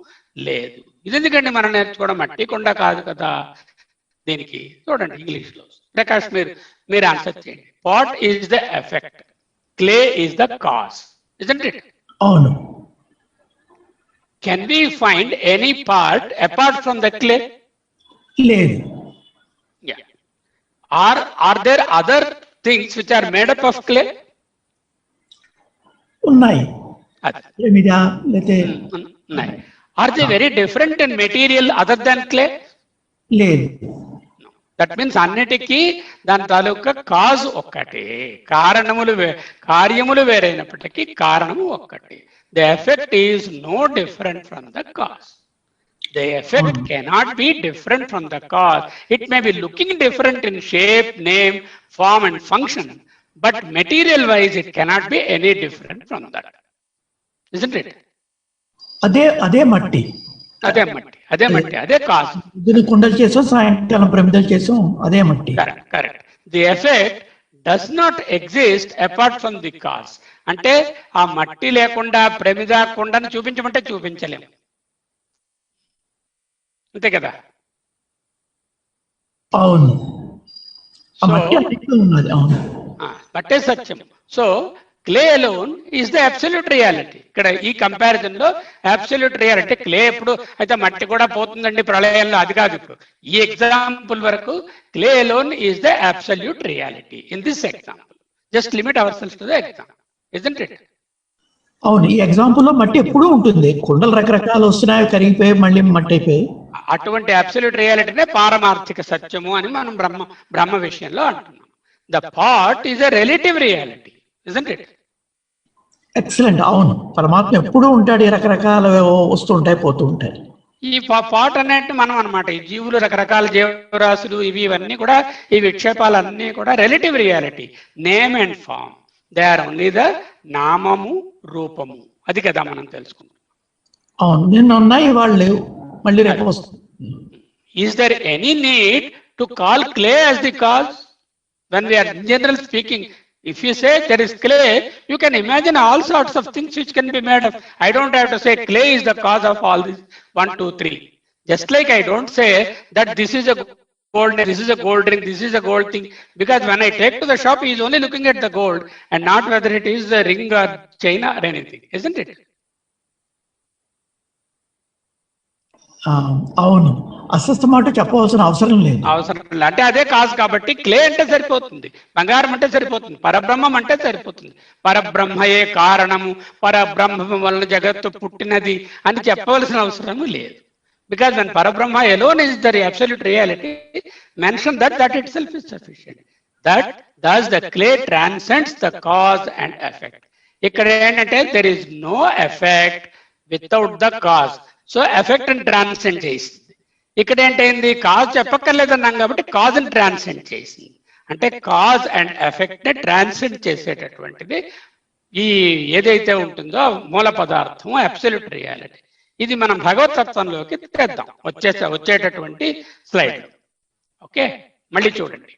లేదు. ఇది ఎందుకండి మనం నేర్చుకోవడం? మట్టి కొండ కాదు కదా. దీనికి చూడండి ఇంగ్లీష్ లో, ప్రకాష్ మీరు ఆన్సర్ చేయండి. Pot is the effect, clay is the cause, isn't it? అవును. Can we find any part apart from the clay? లేదు. Yeah. Are there other things which are made up of clay? ఉన్నాయి. ఉన్నాయి. Are they very different in material other than clay? లేదు. That means అన్నిటికీ దాని తాలూకా cause ఒక్కటే, కార్యములు వేరైనప్పటికీ కారణము ఒక్కటే. The effect is no different from the cause. The effect cannot be different from the cause. It may be looking different in shape, name, form and function, but material wise it cannot be any different from that. Isn't it? అదే మట్టి, అదే cause. దీన్ని కుండలు చేసాం, సాయంకాలం ప్రమిదలు చేసాం, అదే మట్టి. Correct. The effect does not exist apart from the cause. అంటే ఆ మట్టి లేకుండా ప్రమిద కుండను చూపించమంటే చూపించలేము, అంతే కదా. అవును, మట్టే సత్యం. So clay alone is the absolute reality. ఇక్కడ ఈ కంపారిజన్ లో అబ్సల్యూట్ రియాలిటీ క్లే ఎప్పుడు అయితే మట్టి కూడా పోతుందండి ప్రళయంలో, అది కాదు. ఇప్పుడు ఈ ఎగ్జాంపుల్ వరకు clay alone is the absolute reality in this example. Just limit ourselves to the example, isn't it? అవును, ఈ ఎగ్జాంపుల్ లో మట్టి ఎప్పుడూ ఉంటుంది. కుండలు రకరకాలు వస్తున్నాయి, కరిగిపోయి మళ్ళీ మట్టి అయిపోయి. అటువంటి అబ్సల్యూట్ రియాలిటీనే పారమార్థిక సత్యము అని మనం బ్రహ్మ విషయంలో అంటున్నాం. The part is a relative reality, isn't it? Excellent. అవును, పరమాత్మ ఎప్పుడూ ఉంటాడు, రకరకాల వస్తుంటాయి పోతూ ఉంటాయి. ఈ పాట్ అన్నట్టు మనం అనమాట, ఈ జీవులు, రకరకాల జీవరాశులు, ఇవన్నీ కూడా, ఈ విక్షేపాలన్నీ కూడా relative reality, name and form. They are only the నామము, రూపము. అది కదా మనం తెలుసుకుంటాం. అవును, నిన్న ఉన్నాయి, వాళ్ళు మళ్ళీ రేపు వస్తుంది. Is there any need to call clay as the cause when we are in general speaking? If you say there is clay, you can imagine all sorts of things which can be made of. I don't have to say clay is the cause of all this 1, 2, 3. Just like I don't say that this is a gold, this is a gold ring, this is a gold thing, because when I take to the shop, he is only looking at the gold and not whether it is the ring or chain or anything, isn't it? అవును, అస్వస్థ మాట చెప్పవలసిన అవసరం లేదు. అవసరం లేదు. అంటే అదే కాదు కాబట్టి క్లే అంటే సరిపోతుంది, బంగారం అంటే సరిపోతుంది, పరబ్రహ్మం అంటే సరిపోతుంది. పరబ్రహ్మయే కారణము, పరబ్రహ్మం వలన జగత్తు పుట్టినది అని చెప్పవలసిన అవసరం లేదు. Because when Parabrahma alone is the absolute reality, mention that itself is sufficient. That thus the clay transcends the cause and effect. ఇక్కడ ఏంటంటే there is no effect without the cause. So effect and transcend చేసింది. ఇక్కడ ఏంటైంది, cause చెప్పక్కర్లేదన్నాం కాబట్టి cause ని transcend చేసింది. అంటే cause and effect ని transcend చేసేటటువంటిది ఈ ఏదైతే ఉంటుందో మూల పదార్థం అబ్సల్యూట్ రియాలిటీ. ఇది మనం భగవతత్వంలోకి తెద్దాం వచ్చేటటువంటి స్లైడ్. ఓకే, మళ్ళీ చూడండి.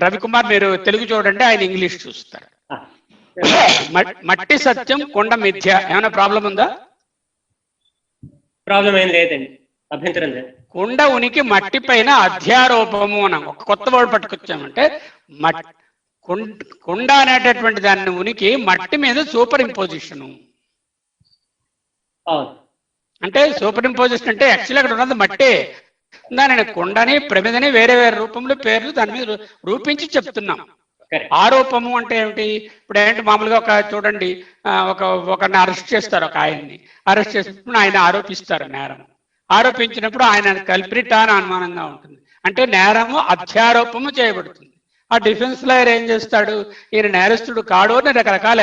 రవికుమార్ మీరు తెలుగు చూడండి, ఆయన ఇంగ్లీష్ చూస్తారు. మట్టి సత్యం, కొండ మిథ్య, ఏమైనా ప్రాబ్లం ఉందా? ప్రాబ్లం ఏం లేదండి, అభ్యంతరం లేదు. కొండ ఉనికి మట్టి పైన అధ్యారోపము అని ఒక కొత్త వర్డ్ పట్టుకొచ్చామంటే, కొండ అనేటటువంటి దాని ఉనికి మట్టి మీద సూపర్ ఇంపోజిషను. అంటే సూపర్ ఇంపోజిషన్ అంటే యాక్చువల్లీ అక్కడ ఉన్నది మట్టే, దానిని కొండని ప్రమిదని వేరే వేరే రూపంలో పేర్లు దాని మీద రూపించి చెప్తున్నాం. ఆరోపము అంటే ఏమిటి? ఇప్పుడు ఏంటి, మామూలుగా ఒక చూడండి, ఒకరిని అరెస్ట్ చేస్తారు, ఒక ఆయన్ని అరెస్ట్ చేసినప్పుడు ఆయన ఆరోపిస్తారు నేరం. ఆరోపించినప్పుడు ఆయన కల్ప్రిట్ అని అనుమానంగా ఉంటుంది, అంటే నేరము అధ్యారోపము చేయబడుతుంది. ఆ డిఫెన్స్ లాయర్ ఏం చేస్తాడు, ఈయన నేరస్తుడు కాడు అని రకరకాల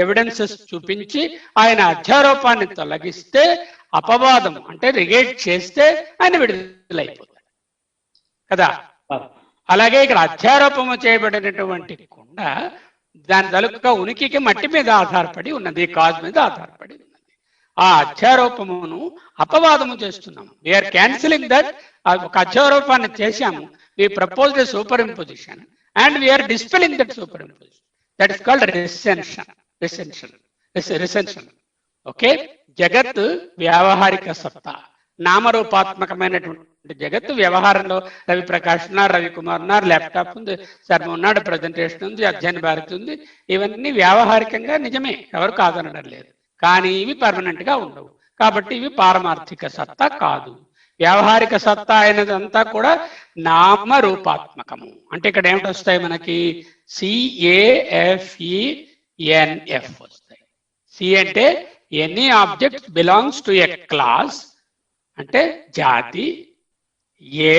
ఎవిడెన్సెస్ చూపించి ఆయన అధ్యారోపాన్ని తొలగిస్తే, అపవాదం అంటే రిగేట్ చేస్తే ఆయన విడుదలైపోతాడు కదా. అలాగే ఇక్కడ అధ్యారోపము చేయబడినటువంటి కొండ దాని తలుపుగా ఉనికికి మట్టి మీద ఆధారపడి ఉన్నది, కాజ్ మీద ఆధారపడి ఉన్నది. ఆ అధ్యారోపమును అపవాదము చేస్తున్నాము. We are cancelling that. ఒక అధ్యారోపాన్ని చేశాము, we proposed a superimposition and we are dispelling that superimposition. That is called recension. Okay, జగత్ వ్యావహారిక సత్తా, నామరూపాత్మకమైనటువంటి జగత్తు వ్యవహారంలో రవిప్రకాష్ ఉన్నారు, రవికుమార్ ఉన్నారు, ల్యాప్టాప్ ఉంది, శర్మ ఉన్నాడు, ప్రజెంటేషన్ ఉంది, అధ్యయన భారతి ఉంది. ఇవన్నీ వ్యావహారికంగా నిజమే, ఎవరు కాదనడం లేదు. కానీ ఇవి పర్మనెంట్ గా ఉండవు, కాబట్టి ఇవి పారమార్థిక సత్తా కాదు. వ్యావహారిక సత్తా అయినదంతా కూడా నామరూపాత్మకము. అంటే ఇక్కడ ఏమిటి వస్తాయి మనకి, CAFENF వస్తాయి. సి అంటే any object belongs to a class, అంటే జాతి. ఏ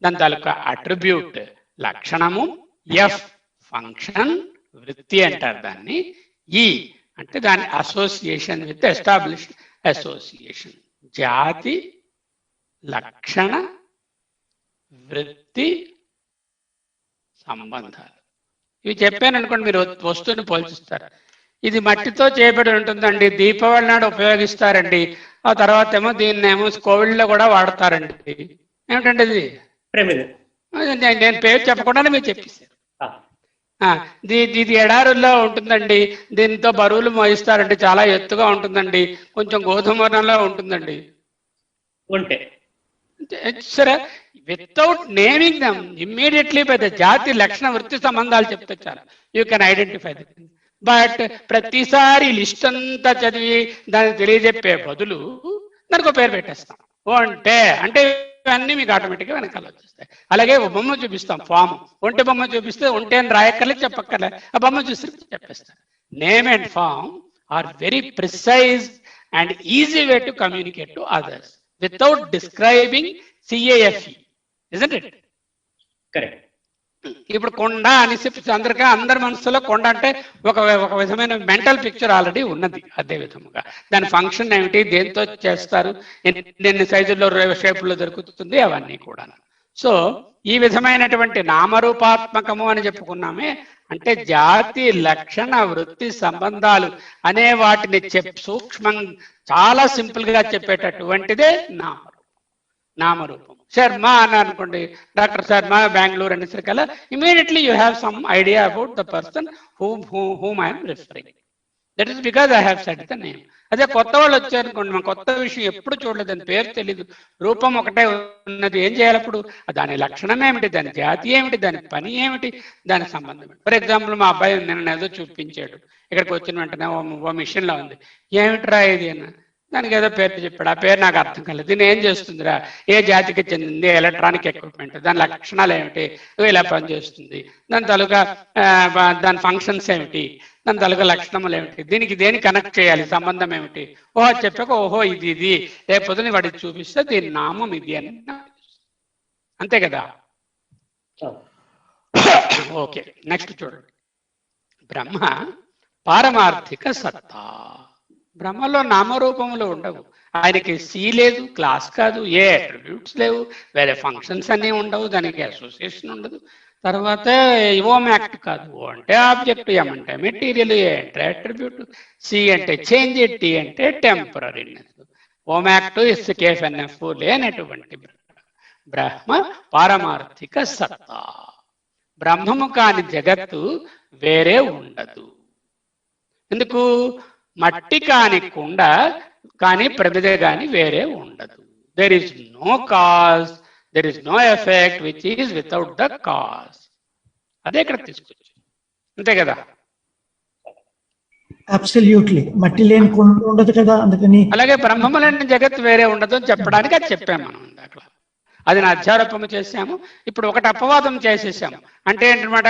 దాని తాలూకా అట్రిబ్యూట్ లక్షణము, ఎఫ్ ఫంక్షన్ వృత్తి అంటారు దాన్ని, ఈ అంటే దాని అసోసియేషన్ విత్ ఎస్టాబ్లిష్డ్ అసోసియేషన్. జాతి, లక్షణ, వృత్తి, సంబంధాలు. ఇవి చెప్పాను అనుకోండి, మీరు వస్తువుని పోల్చిస్తారు. ఇది మట్టితో చేయబడి ఉంటుందండి, దీపావళి నాడు ఉపయోగిస్తారండి, ఆ తర్వాత ఏమో దీన్నేమో కోవిడ్లో కూడా వాడతారండి. ఏమిటండి ఇది? నేను పేరు చెప్పకుండానే మీరు చెప్పేశారు. ఇది ఎడారుల్లో ఉంటుందండి, దీంతో బరువులు మోయిస్తారండి, చాలా ఎత్తుగా ఉంటుందండి, కొంచెం గోధుమ వర్ణంలో ఉంటుందండి. ఉంటే సరే, without naming them immediately by the జాతి, లక్షణ, వృత్తి, సంబంధాలు చెప్తే చాలు, you can identify that. But ప్రతిసారి లిస్ట్ అంతా చదివి దాన్ని తెలియజెప్పే బదులు దానికి ఒక పేరు పెట్టేస్తాం. ఒంటె అంటే ఇవన్నీ మీకు ఆటోమేటిక్గా వెనకాల వచ్చేస్తాయి. అలాగే బొమ్మ చూపిస్తాం, ఫామ్, ఒంటె బొమ్మ చూపిస్తే ఒంటె అని రాయక్కర్లే, చెప్పక్కర్లే, ఆ బొమ్మ చూస్తే చెప్పేస్తాం. Name and form are very precise and easy way to communicate to others without describing CAFE, isn't it? Correct. ఇప్పుడు కొండ అనేసి అందరి మనసులో కొండ అంటే ఒక విధమైన మెంటల్ పిక్చర్ ఆల్రెడీ ఉన్నది. అదే విధముగా దాని ఫంక్షన్ ఏమిటి, దేంతో చేస్తారు, ఎన్ని సైజుల్లో షేపుల్లో దొరుకుతుంది, అవన్నీ కూడా. సో ఈ విధమైనటువంటి నామరూపాత్మకము అని చెప్పుకున్నామే, అంటే జాతి, లక్షణ, వృత్తి, సంబంధాలు అనే వాటిని సూక్ష్మం చాలా సింపుల్ గా చెప్పేటటువంటిదే నామరూపం. శర్మ అని అనుకోండి, డాక్టర్ శర్మ, బెంగళూరు అనేసరికల్లా immediately you have some idea about the person whom I am referring. That is because I have said the name. అదే కొత్త వాళ్ళు వచ్చారనుకోండి, మన కొత్త విషయం ఎప్పుడు చూడలేదు, దాని పేరు తెలీదు, రూపం ఒకటే ఉన్నది, ఏం చేయాలి అప్పుడు? దాని లక్షణం ఏమిటి, దాని జాతి ఏమిటి, దాని పని ఏమిటి, దాని సంబంధం ఏమిటి. ఫర్ ఎగ్జాంపుల్, మా అబ్బాయి నిన్న ఏదో చూపించాడు, ఇక్కడికి వచ్చిన వెంటనే ఓ మిషన్లో ఉంది, ఏమిట్రా ఇది అన్న, దానికి ఏదో పేరు చెప్పాడు, ఆ పేరు నాకు అర్థం కాలేదు. దీన్ని ఏం చేస్తుందిరా, ఏ జాతికి చెందింది, ఎలక్ట్రానిక్ ఎక్విప్మెంట్, దాని లక్షణాలు ఏమిటి, ఇలా పనిచేస్తుంది, దాని తాలూకా దాని ఫంక్షన్స్ ఏమిటి, దాని తాలూకా లక్షణములు ఏమిటి, దీనికి దేని కనెక్ట్ చేయాలి, సంబంధం ఏమిటి, ఓహో చెప్పాక ఓహో ఇది రేపొద్దున వాడికి చూపిస్తే దీని నామం ఇది అని అంతే కదా. ఓకే, నెక్స్ట్ చూడండి. బ్రహ్మ పారమార్థిక సత్తా. బ్రహ్మలో నామరూపములు ఉండవు. ఆయనకి సి లేదు, క్లాస్ కాదు, ఏ అట్రిబ్యూట్స్ లేవు, వేరే ఫంక్షన్స్ అన్నీ ఉండవు, దానికి అసోసియేషన్ ఉండదు. తర్వాత ఓమ్ యాక్ట్ కాదు, ఓ అంటే ఆబ్జెక్ట్, ఎం అంటే మెటీరియల్, ఏ అంటే అట్రిబ్యూట్, సి అంటే చేంజ్, టి అంటే టెంపరీనెస్. ఓమ్ యాక్ట్ ఇస్ కేఫ్ఎన్ఎఫ్ లేనటువంటి బ్రహ్మ పారమార్థిక సత్తా. బ్రహ్మము కాని జగత్తు వేరే ఉండదు. ఎందుకు? మట్టి కాని కుండ కానీ ప్రమిద కానీ వేరే ఉండదు. There is no cause, there is no effect which is without the cause. అదే ఇక్కడ తీసుకొచ్చి, అంతే కదా. అబ్సల్యూట్లీ మట్టి లేని కుండ ఉండదు కదా, అందుకని. అలాగే బ్రహ్మము లేని జగత్తు వేరే ఉండదు అని చెప్పడానికి అది చెప్పాము మనం అక్కడ. అది నా అధ్యారోపము చేశాము. ఇప్పుడు ఒకటి అపవాదం చేసేసాము. అంటే ఏంటన్నమాట,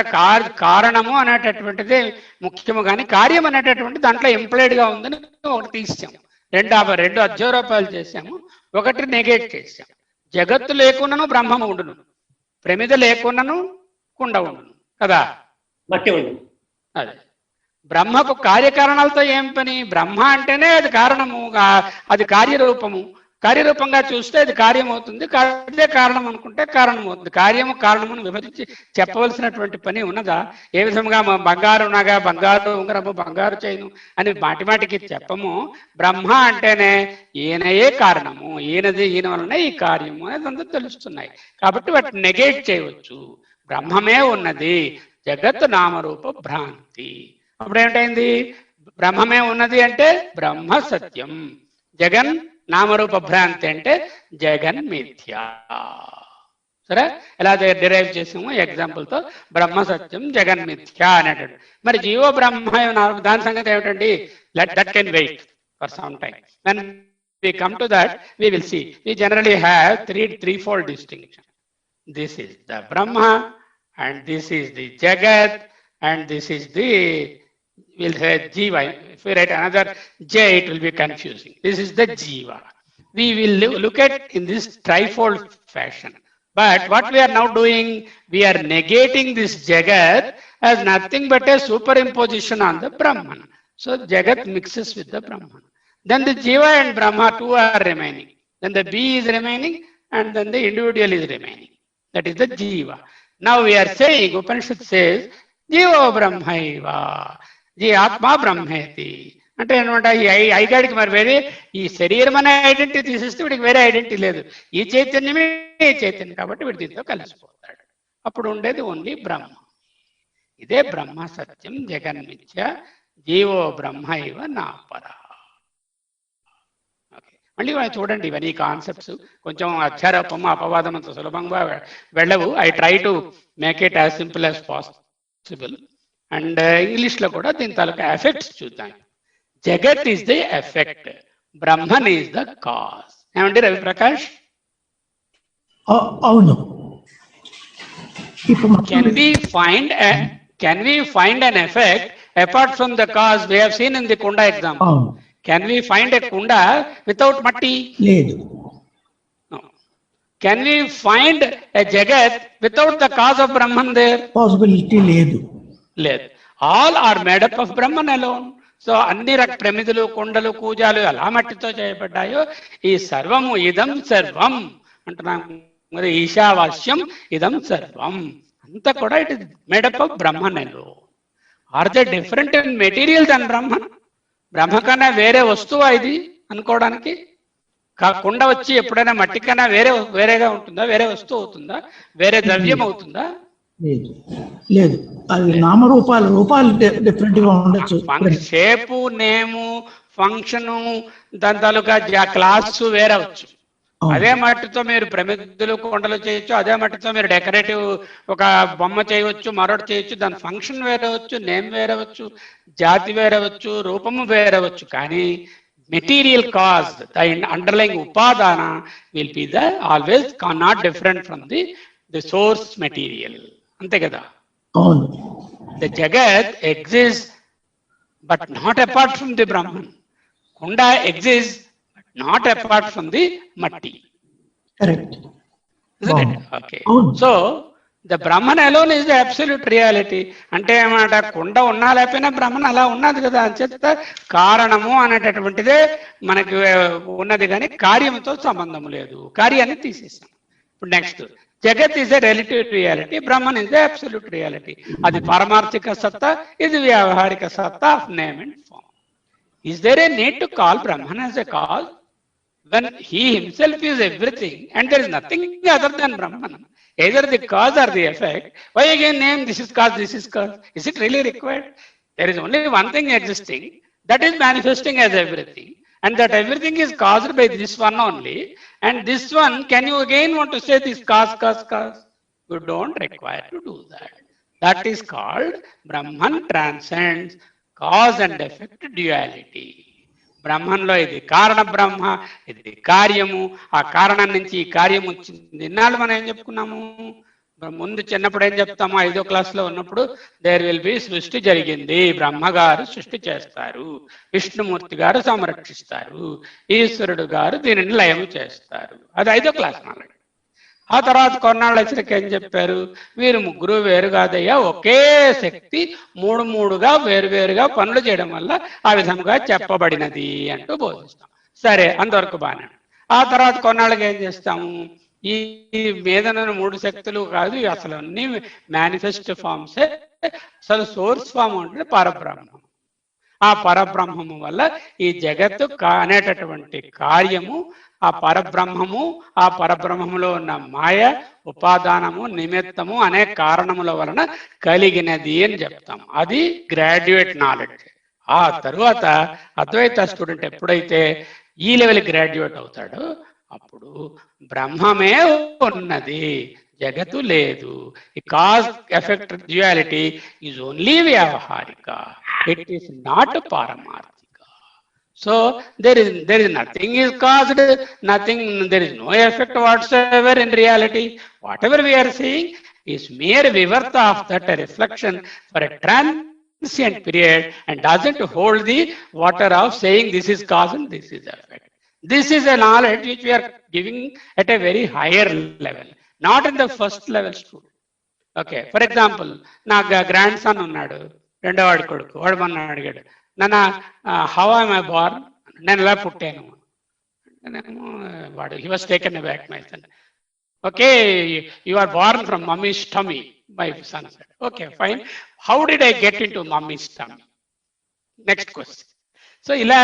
కారణము అనేటటువంటిది ముఖ్యము కానీ కార్యం అనేటటువంటి దాంట్లో ఎంప్లాయిడ్ గా ఉందని ఒకటి తీసాము. రెండు అధ్యారోపాలు చేశాము, ఒకటి నెగేట్ చేశాము. జగత్తు లేకున్నను బ్రహ్మము ఉండును, ప్రమిద లేకున్నను కుండ ఉండును కదా, మట్టి ఉండు. అదే బ్రహ్మకు కార్యకారణాలతో ఏం పని? బ్రహ్మ అంటేనే అది కారణము, అది కార్యరూపము. కార్యరూపంగా చూస్తే అది కార్యం అవుతుంది, అదే కారణం అనుకుంటే కారణం అవుతుంది. కార్యము కారణమును విభజించి చెప్పవలసినటువంటి పని ఉన్నదా? ఏ విధంగా బంగారు నగ, బంగారు ఉంగరము, బంగారు చైను అని మాటిమాటికి చెప్పము. బ్రహ్మ అంటేనే ఈయనయే కారణము, ఈయన వలన ఈ కార్యము అనేది అందరూ తెలుస్తున్నాయి. కాబట్టి వాటిని నెగేట్ చేయవచ్చు. బ్రహ్మమే ఉన్నది, జగత్ నామరూప భ్రాంతి. అప్పుడు ఏమిటైంది? బ్రహ్మమే ఉన్నది అంటే బ్రహ్మ సత్యం, జగన్ నామరూప భ్రాంతి అంటే జగన్ మిథ్యా. సరే, ఎలా డిరైవ్ చేసాము ఎగ్జాంపుల్ తో, బ్రహ్మ సత్యం జగన్ మిథ్యా అనేటట్టు. మరి జీవో బ్రహ్మ దాని సంగతి ఏమిటండి? That can wait for some time. When we come to that we will see. We generally have threefold distinction. This is the Brahma and this is the Jagat and this is the, we'll say Jiva. If we write another J, it will be confusing. This is the Jiva. We will look at in this trifold fashion. But what we are now doing, we are negating this Jagat as nothing but a superimposition on the Brahman. So Jagat mixes with the Brahman. Then the Jiva and Brahma two are remaining. Then the B is remaining and then the individual is remaining. That is the Jiva. Now we are saying, Upanishad says, Jiva Brahmaiva. జీ ఆత్మ బ్రహ్మేతి అంటే అనమాట. ఈ ఐగాడికి మరి వేరే ఈ శరీరం అనే ఐడెంటిటీ తీసేస్తే వీడికి వేరే ఐడెంటిటీ లేదు. ఈ చైతన్యమే చైతన్యం కాబట్టి వీడి దీంతో కలిసిపోతాడు. అప్పుడు ఉండేది ఓన్లీ బ్రహ్మ. ఇదే బ్రహ్మ సత్యం జగన్మిథ్య జీవో బ్రహ్మ ఇవ నాపర. ఓకే, మళ్ళీ చూడండి, ఇవన్నీ కాన్సెప్ట్స్ కొంచెం అధ్యారోపము అపవాదం అంత సులభంగా వెళ్ళవు. I try to make it as simple as possible. And English లో కూడా దీని తాలూకా ఎఫెక్ట్స్ చూద్దాం. జగత్ is the effect, Brahman is the cause. ఏమండి రవి ప్రకాష్? అవును. Can we find an effect apart from the cause? We have seen in the Kunda example. Can we find a Kunda without matti? లేదు. No. Can we find a Jagat without the cause of Brahman there? Possibility లేదు. లేదు. All are made up of Brahman alone. So అన్ని ప్రమిదలు, కొండలు, కూజాలు ఎలా మట్టితో చేయబడ్డాయో ఈ సర్వము ఇదం సర్వం అంటున్నాం. మరి ఈశావాస్యం ఇదం సర్వం అంతా కూడా it is made up of Brahman alone. Are they different in material than Brahman? Brahma కన్నా వేరే వస్తువా ఇది అనుకోవడానికి? కుండ వచ్చి ఎప్పుడైనా మట్టి కన్నా వేరేగా ఉంటుందా? వేరే వస్తువు అవుతుందా? వేరే ద్రవ్యం అవుతుందా? లేదు, లేదు. అది రూపాలు డిఫరెంట్ గా ఉండొచ్చు. షేపు, నేము, ఫంక్షను, దాని తాలూకా క్లాసు వేరవచ్చు. అదే మట్టితో మీరు ప్రమిదలు, కొండలు చేయొచ్చు. అదే మట్టితో మీరు డెకరేటివ్ ఒక బొమ్మ చేయవచ్చు, మరొకటి చేయొచ్చు. దాని ఫంక్షన్ వేరవచ్చు, నేమ్ వేరవచ్చు, జాతి వేరవచ్చు, రూపము వేరవచ్చు. కానీ material cause, the underlying upadana will be the always not different from the source material. Ante kada. అవును. The Jagat exists but not apart from the Brahman. Kunda exists but not apart from the matti. Correct. Isn't it? Okay. అవును. So the Brahman alone is the absolute reality. అంటే ఏమన్నమాట, కుండ ఉన్నా లేకపోయినా బ్రహ్మన్ అలా ఉన్నది కదా అని చెప్తే కారణము అనేటటువంటిదే మనకి ఉన్నది కానీ కార్యంతో సంబంధం లేదు. కార్యాన్ని తీసేసాం. ఇప్పుడు నెక్స్ట్, జగత్ is a relative reality, Brahman is the absolute reality. అది పారమార్థిక సత్తా, ఇది వ్యావహారిక సత్తా of name and form. Is there a need to call Brahman as a cause when he himself is everything and there is nothing other than Brahman, either the cause or the effect? Why again name this is cause, this is cause? Is it really required? There is only one thing existing that is manifesting as everything, and that everything is caused by this one only. And this one, can you again want to say this cause? You don't require to do that. That is called Brahman transcends cause and effect duality. బ్రహ్మంలో ఇది కారణ బ్రహ్మ, ఇది కార్యము, ఆ కారణం నుంచి ఈ కార్యం వచ్చింది. ఇన్నాళ్ళు మనం ఏం చెప్పుకున్నాము, ముందు చిన్నప్పుడు ఏం చెప్తాము, 5వ క్లాస్లో ఉన్నప్పుడు దేర్ విల్ బి సృష్టి జరిగింది, బ్రహ్మగారు సృష్టి చేస్తారు, విష్ణుమూర్తి గారు సంరక్షిస్తారు, ఈశ్వరుడు గారు దీనిని లయం చేస్తారు. అది 5వ క్లాస్ నాలుగు. ఆ తర్వాత కొన్నాళ్ళు వచ్చరికి ఏం చెప్పారు, వీరు ముగ్గురు వేరు కాదయ్యా, ఒకే శక్తి మూడుగా వేరువేరుగా పనులు చేయడం వల్ల ఆ విధంగా చెప్పబడినది అంటూ బోధిస్తాం. సరే, అంతవరకు బాగానే. ఆ తర్వాత కొన్నాళ్ళకి ఏం చేస్తాము, ఈ మీదన 3 శక్తులు కాదు, అసలు అన్ని మేనిఫెస్ట్ ఫామ్సే, అసలు సోర్స్ ఫామ్ అంటే పరబ్రహ్మం. ఆ పరబ్రహ్మము వల్ల ఈ జగత్తు అనేటటువంటి కార్యము, ఆ పరబ్రహ్మము, ఆ పరబ్రహ్మములో ఉన్న మాయ, ఉపాదానము, నిమిత్తము అనే కారణముల వలన కలిగినది అని చెప్తాం. అది గ్రాడ్యుయేట్ నాలెడ్జ్. ఆ తరువాత అద్వైత స్టూడెంట్ ఎప్పుడైతే ఈ లెవెల్ గ్రాడ్యుయేట్ అవుతాడో అప్పుడు బ్రహ్మమే ఉన్నది, జగత్తు లేదు. ఈ cause effect duality is only వ్యావహారిక, ఇట్ ఈస్ నాట్ పారమార్థిక. So there is nothing is caused, nothing, there is no effect whatsoever in reality. Whatever we are seeing is mere vivarta of that reflection for a transient period and doesn't hold the water of saying this is cause and this is effect. This is a knowledge which we are giving at a very higher level, not in the first level student. Okay, for example, నా grand son ఉన్నాడు, 2వ వాడి కొడుకు, వాడు మొన్న అడిగాడు, నాన్న how I'm I born, నేను ఎలా పుట్టాను. నేనేమో వాడు he was taken back my son. Okay, you are born from mummy's tummy, my son said. Okay fine, how did I get into mummy's tummy? Next question. So ఇలా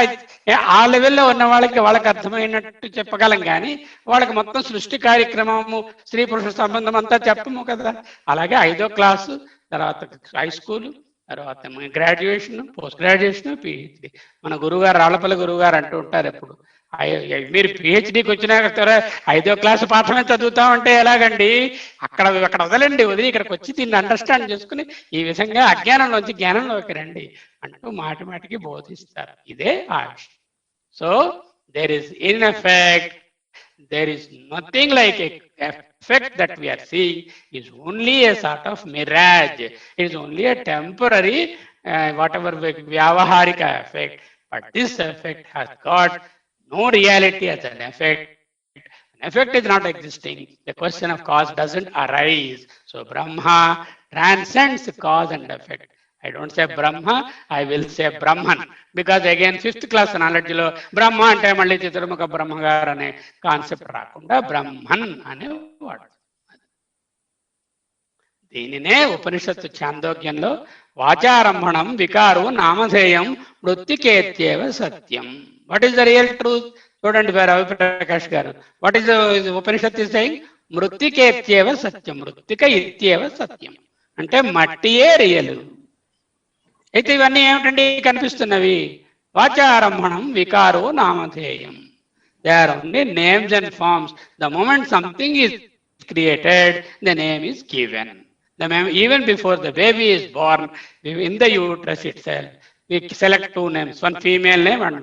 ఆ లెవెల్లో ఉన్న వాళ్ళకి అర్థమైనట్టు చెప్పగలం కానీ వాళ్ళకి మొత్తం సృష్టి కార్యక్రమము, స్త్రీ పురుష సంబంధం అంతా చెప్పము కదా. అలాగే 5వ క్లాసు, తర్వాత హై స్కూలు, తర్వాత గ్రాడ్యుయేషన్, పోస్ట్ గ్రాడ్యుయేషన్, పిహెచ్డి. మన గురువుగారు, రాళ్లపల్లి గురువుగారు అంటూ ఉంటారు ఎప్పుడు, మీరు పిహెచ్డికి వచ్చినాక 5వ క్లాసు పాఠమే చదువుతామంటే ఎలాగండి, అక్కడ వదలండి, వదిలి ఇక్కడికి వచ్చి దీన్ని అండర్స్టాండ్ చేసుకుని ఈ విధంగా అజ్ఞానంలోంచి జ్ఞానంలోకి రండి అంటూ మాటిమాటికి బోధిస్తారు. ఇదే ఆ విషయం. So there is in effect, there is nothing like a effect that we are seeing is only a sort of mirage. It is only a temporary whatever vyavaharika effect, but this effect has got no reality as an effect. An effect is not existing, the question of cause doesn't arise. So Brahma transcends cause and effect. I don't say Brahma, I will say Brahman, because again 5th class knowledge లో బ్రహ్మ అంటే మళ్ళీ చిత్రముఖ బ్రహ్మగారు అనే concept రాకుండా బ్రహ్మన్ అనే వాడు. దీనినే ఉపనిషత్తు ఛాందోగ్యంలో వాచారంభణం వికారు నామధేయం మృత్తికేత్యేవ సత్యం. What is the real truth? చూడండి రవిప్రకాష్ గారు, what is the Upanishad is saying? మృత్తికేత్యేవ సత్యం, మృత్తిక ఇత్యేవ సత్యం అంటే మట్టియే రియల్. అయితే ఇవన్నీ ఏమిటండి కనిపిస్తున్నవి? వాచారంభణం వికారో నామధేయం. They are only names and forms. The moment something is created, the name is given. Even before the baby is born, in the uterus itself, we select 2 names, one female name and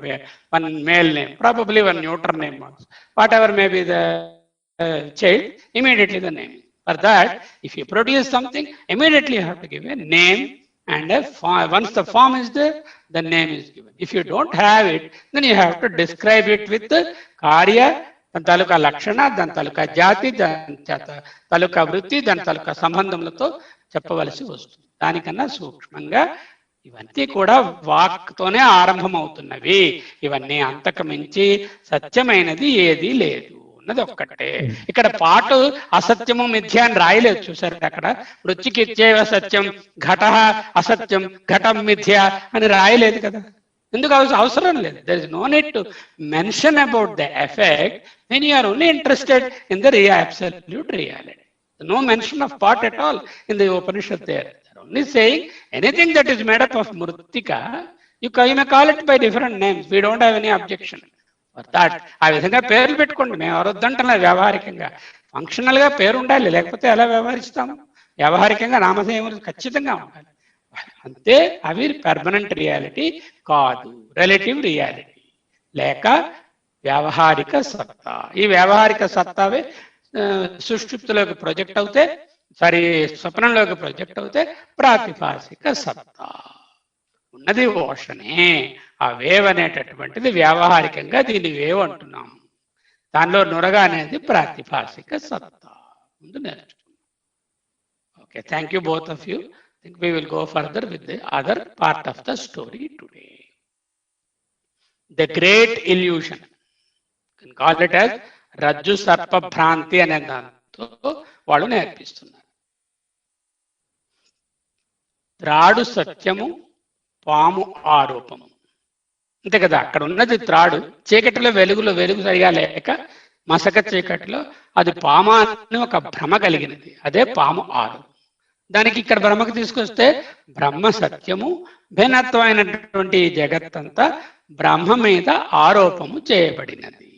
one male name, probably one neuter name also. Whatever may be the child, immediately the name. For that, if you produce something, immediately you have to give a name and a form. Once the form is there, the name is given. If you don't have it, then you have to describe it with the karya, దాని తాలూకా లక్షణ, దాని తాలూకా జాతి, దాని తాలూకా వృత్తి, దాని తాలూకా సంబంధములతో చెప్పవలసి వస్తుంది. దానికన్నా సూక్ష్మంగా ఇవన్నీ కూడా వాక్తోనే ఆరంభమవుతున్నవి. ఇవన్నీ అంతకు మించి సత్యమైనది ఏది లేదు, ఉన్నది ఒక్కటే. ఇక్కడ పాటు అసత్యము మిథ్య అని రాయలేదు, చూసారు అక్కడ. మృత్యుకిచ్చేవ సత్యం, ఘట అసత్యం, ఘటం మిథ్య అని రాయలేదు కదా. ఎందుకు అవసరం లేదు. There is no need to mention about the effect when you are only interested in the absolute reality. No mention of part at all in the Upanishad there. They are only saying anything that is made up of mritika, you may call it by different names. We don't have any objection for that. ఆ విధంగా పేర్లు పెట్టుకోండి, మేము ఎవరొద్దంటున్నా. వ్యవహారికంగా ఫంక్షనల్గా పేరు ఉండాలి, లేకపోతే ఎలా వ్యవహరిస్తాము? వ్యవహారికంగా నామధేయములు ఖచ్చితంగా ఉండాలి. అంతే. అవి పర్మనెంట్ రియాలిటీ కాదు, రిలేటివ్ రియాలిటీ లేక వ్యావహారిక సత్తా. ఈ వ్యావహారిక సత్తావే సుషుప్తిలోకి ప్రొజెక్ట్ అవుతే, స్వప్నంలోకి ప్రొజెక్ట్ అవుతే ప్రాతిభాసిక సత్తా. ఉన్నది ఓషనే. ఆ వేవ్ అనేటటువంటిది వ్యావహారికంగా దీన్ని వేవ్ అంటున్నాము. దానిలో నురగ అనేది ప్రాతిభాసిక సత్తా. ముందు నేర్చుకున్నాం. Okay, thank you both of you. think we will go further with the other part of the story today. The great illusion, you can call it as rajju sarpa bhranti అనే దాంతో వాళ్ళు నేర్పిస్తున్నారు. త్రాడు సత్యము, పాము ఆరోపము. అంతే కదా. అక్కడ ఉన్నది త్రాడు, చీకటిలో వెలుగు సరిగా లేక మసక చీకటిలో అది పాము అని ఒక భ్రమ కలిగినది, అదే పాము ఆరోపం. దానికి ఇక్కడ బ్రహ్మకు తీసుకొస్తే బ్రహ్మ సత్యము, భిన్నత్వమైనటువంటి జగత్తంతా బ్రహ్మ మీద ఆరోపము చేయబడినది.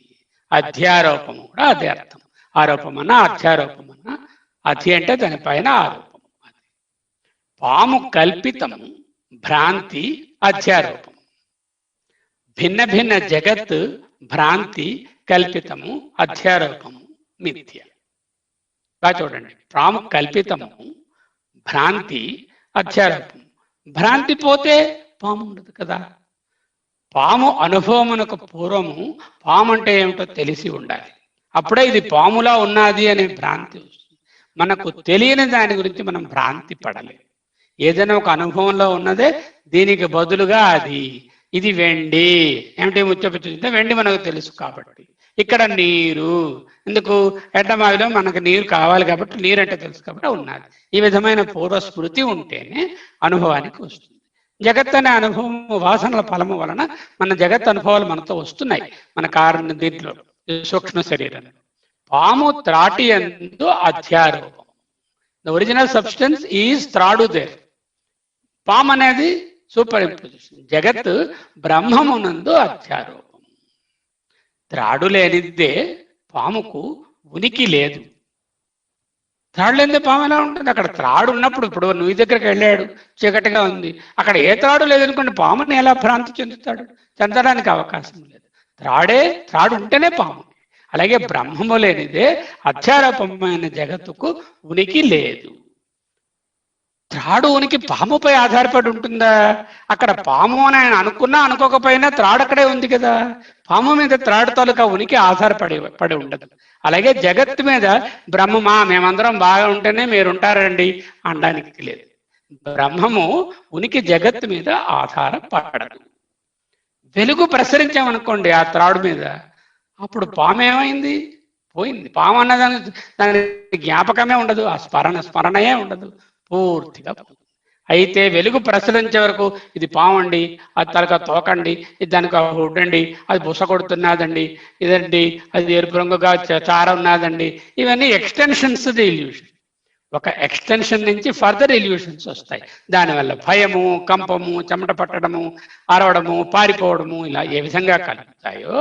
అధ్యారోపము కూడా అదే అర్థం. ఆరోపమన్నా అధ్యారోపమన్నా, అధి అంటే దానిపైన ఆరోపము. పాము కల్పితము, భ్రాంతి అధ్యారోపము. భిన్న భిన్న జగత్ భ్రాంతి, కల్పితము, అధ్యారోపము, మిథ్య. బాగా చూడండి. పాము కల్పితము, భ్రాంతి, అధ్యారోపం. భ్రాంతి పోతే పాము ఉండదు కదా. పాము అనుభవమునకు పూర్వము పాము అంటే ఏమిటో తెలిసి ఉండాలి. అప్పుడే ఇది పాములా ఉన్నది అనే భ్రాంతి వస్తుంది. మనకు తెలియని దాని గురించి మనం భ్రాంతి పడలేదు. ఏదైనా ఒక అనుభవంలో ఉన్నదే దీనికి బదులుగా అది. ఇది వెండి, ఏమిటి ముచ్చపుచ్చుంటే వెండి మనకు తెలుసు కాబట్టి. ఇక్కడ నీరు, ఎందుకు ఎడ్డమావిలో మనకు నీరు కావాలి కాబట్టి నీరు అంటే తెలుసు కాబట్టి ఉన్నది. ఈ విధమైన పూర్వస్మృతి ఉంటేనే అనుభవానికి వస్తుంది. జగత్ అనే అనుభవం వాసనల ఫలము వలన మన జగత్ అనుభవాలు మనతో వస్తున్నాయి. మన కారణ దీంట్లో సూక్ష్మ శరీరంలో. పాము త్రాటి యందు అధ్యారోపం. ద ఒరిజినల్ సబ్స్టెన్స్ ఈజ్ త్రాడు దేర్. పాము అనేది సూపర్ ఇంపోజిషన్. జగత్ బ్రహ్మమునందు అధ్యారోపం. త్రాడు లేనిదే పాముకు ఉనికి లేదు. త్రాడు లేనిదే పాము ఎలా ఉంటుంది? అక్కడ త్రాడు ఉన్నప్పుడు, ఇప్పుడు నువ్వు దగ్గరికి వెళ్ళాడు, చీకటిగా ఉంది, అక్కడ ఏ త్రాడు లేదనుకోండి, పాముని ఎలా భ్రాంతి చెందుతాడు? చెందడానికి అవకాశం లేదు. త్రాడు ఉంటేనే పాము. అలాగే బ్రహ్మము లేనిదే అధ్యారోపమైన జగత్తుకు ఉనికి లేదు. త్రాడు ఉనికి పాముపై ఆధారపడి ఉంటుందా? అక్కడ పాము అని ఆయన అనుకున్నా అనుకోకపోయినా త్రాడు అక్కడే ఉంది కదా. పాము మీద త్రాడు తాలూకా ఉనికి పడి ఉండదు. అలాగే జగత్తు మీద బ్రహ్మమా మేమందరం బాగా ఉంటేనే మీరు ఉంటారండి అనడానికి లేదు. బ్రహ్మము ఉనికి జగత్తు మీద ఆధారపడదు. వెలుగు ప్రసరించామనుకోండి ఆ త్రాడు మీద, అప్పుడు పాము ఏమైంది? పోయింది. పాము అన్నదాని దాని జ్ఞాపకమే ఉండదు, ఆ స్మరణయే ఉండదు, పూర్తిగా. అయితే వెలుగు ప్రసరించే వరకు ఇది పామండి, అది తలక తోకండి, ఇది దానికి ఉడ్డండి, అది బుస కొడుతున్నదండి, ఇదండి అది ఎరుపు రంగుగా చార ఉన్నదండి. ఇవన్నీ ఎక్స్టెన్షన్స్ ది ఇల్యూషన్. ఒక ఎక్స్టెన్షన్ నుంచి ఫర్దర్ ఇల్యూషన్స్ వస్తాయి. దానివల్ల భయము, కంపము, చెమట పట్టడము, అరవడము, పారిపోవడము ఇలా ఏ విధంగా కలుగుతాయో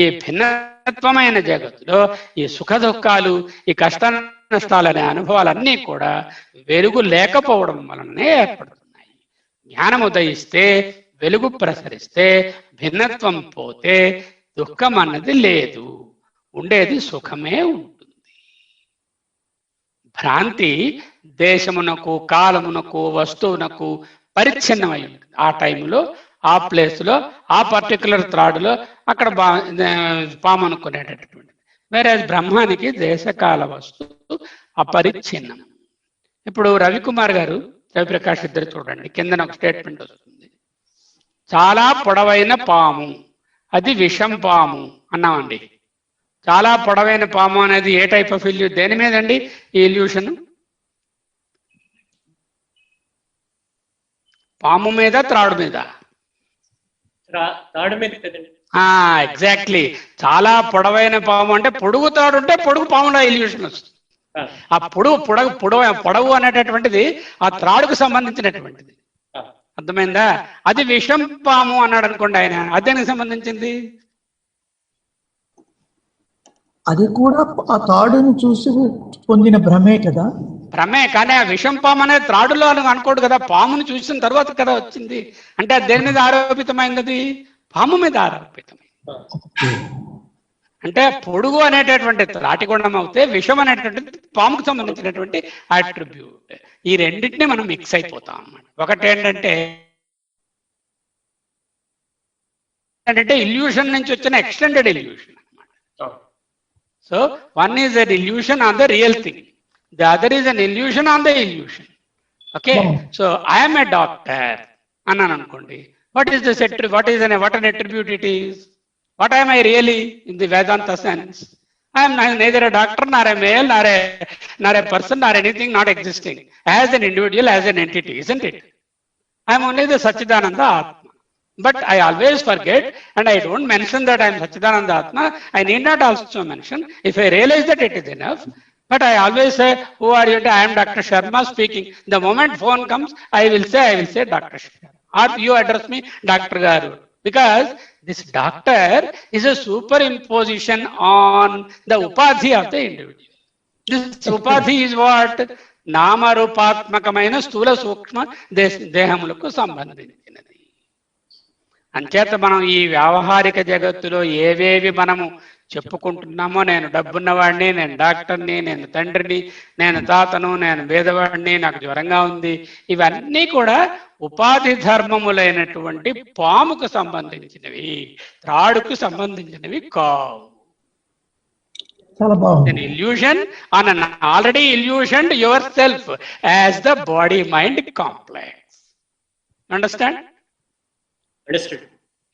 ఈ భిన్నత్వమైన జగత్తులో ఈ సుఖ దుఃఖాలు, ఈ కష్ట నష్టాలు అనే అనుభవాలన్నీ కూడా వెలుగు లేకపోవడం వలనే ఏర్పడుతున్నాయి. జ్ఞానం ఉదయిస్తే వెలుగు ప్రసరిస్తే, భిన్నత్వం పోతే దుఃఖం అన్నది లేదు, ఉండేది సుఖమే ఉంటుంది. భ్రాంతి దేశమునకు, కాలమునకు, వస్తువునకు పరిచ్ఛిన్నమై ఉంటుంది. ఆ టైంలో, ఆ ప్లేస్లో, ఆ పర్టికులర్ త్రాడులో అక్కడ పాము అనుకునేటటువంటిది. వేరే బ్రహ్మానికి దేశకాల వస్తువు అపరిచ్ఛిన్నం. ఇప్పుడు రవికుమార్ గారు, రవిప్రకాష్ ఇద్దరు చూడండి, కిందన ఒక స్టేట్మెంట్ వస్తుంది, చాలా పొడవైన పాము అది విషం పాము అన్నామండి. చాలా పొడవైన పాము అనేది ఏ టైప్ ఆఫ్ ఇల్యూషన్, దేని మీద అండి ఈ ఇల్యూషన్? పాము మీద, త్రాడు మీద? త్రాడు మీద కదండి. ఎగ్జాక్ట్లీ. చాలా పొడవైన పాము అంటే పొడుగు తాడు ఉంటే పొడుగు పాములో ఇల్యూషన్ వస్తుంది. ఆ పొడవు అనేటటువంటిది ఆ త్రాడుకు సంబంధించినటువంటిది. అర్థమైందా? అది విషం పాము అన్నాడు అనుకోండి ఆయన, అదేనికి సంబంధించింది. అది కూడా ఆ తాడును చూసి పొందిన భ్రమే కదా. భ్రమే, కానీ ఆ విషం పాము అనేది త్రాడులో అనుకోడు కదా, పామును చూసిన తర్వాత కదా వచ్చింది. అంటే అది దేని మీద ఆరోపితమైనది? పాము మీద ఆరోపితమైంది. అంటే పొడుగు అనేటటువంటి త్రాటిగుండం అవుతే, విషం అనేటటువంటి పాముకు సంబంధించినటువంటి అట్రిబ్యూట్. ఈ రెండింటినీ మనం మిక్స్ అయిపోతాం అన్నమాట. ఒకటి ఏంటంటే ఇల్యూషన్ నుంచి వచ్చిన ఎక్స్టెండెడ్ ఇల్యూషన్ అన్నమాట. So one is an illusion on the real thing, the other is an illusion on the illusion. Okay, so I'm a doctor అన్నాను అనుకోండి, what is this attribute? What an attribute it is? What am I really in the Vedanta sense? I am neither a doctor nor a male nor a person nor anything not existing as an individual, as an entity, isn't it? I am only the Satchidananda Atma. But I always forget and I don't mention that I am Satchidananda Atma. I need not also mention. If I realize that, it is enough. But I always say, who are you? I am Dr. Sharma speaking. The moment phone comes, I will say Dr. Sharma. Or you address me Dr. Garu. Because this doctor is a superimposition on the upadhi of the individual. This upadhi is what? నామరూపాత్మకమైన స్థూల సూక్ష్మ దేహములకు సంబంధించినది. అంచేత మనం ఈ వ్యావహారిక జగత్తులో ఏవేవి మనము చెప్పుకుంటున్నామో, నేను డబ్బున్నవాడిని, నేను డాక్టర్ని, నేను తండ్రిని, నేను తాతను, నేను పేదవాడిని, నాకు జ్వరంగా ఉంది, ఇవన్నీ కూడా ఉపాధి ధర్మములైనటువంటి పాముకు సంబంధించినవి, త్రాడుకు సంబంధించినవి కావు. An illusion on an already illusioned yourself as the body-mind complex. Understand? Understood.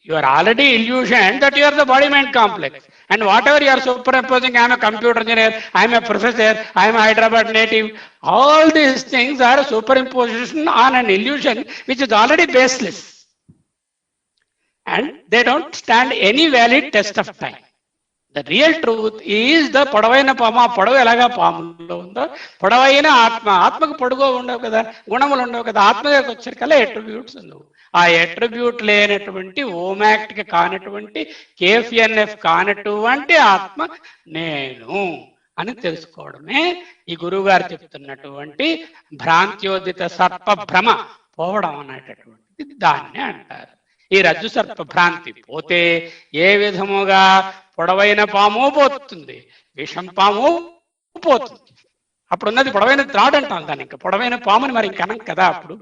You are already illusioned that you are the body-mind complex. And whatever you are superimposing, I am a computer engineer, I am a professor, I am a Hyderabad native, all these things are superimposition on an illusion which is already baseless. And they don't stand any valid test of time. The real truth is the పొడవైన పాము. ఆ పొడవు ఎలాగా పాములో ఉందో, పొడవైన ఆత్మ, ఆత్మకు పొడుగు ఉండవు కదా, గుణములు ఉండవు కదా, ఆత్మ దగ్గరకు వచ్చేకల్లా అట్రిబ్యూట్స్ ఉండవు. ఆ అట్రిబ్యూట్ లేనటువంటి, ఓమాక్ట్కి కానటువంటి, కేఫ్ఎన్ఎఫ్ కానటువంటి ఆత్మ నేను అని తెలుసుకోవడమే ఈ గురువు గారు చెప్తున్నటువంటి భ్రాంత్యోదిత సర్ప భ్రమ పోవడం అనేటటువంటిది దాన్నే అంటారు. ఈ రజ్జు సర్ప భ్రాంతి పోతే ఏ విధముగా పొడవైన పాము పోతుంది, విషం పాము పోతుంది. అప్పుడు ఉన్నది పొడవైన త్రాడు అంటాం దాన్ని, ఇంకా పొడవైన పాముని మరి ఇంకనం కదా. అప్పుడు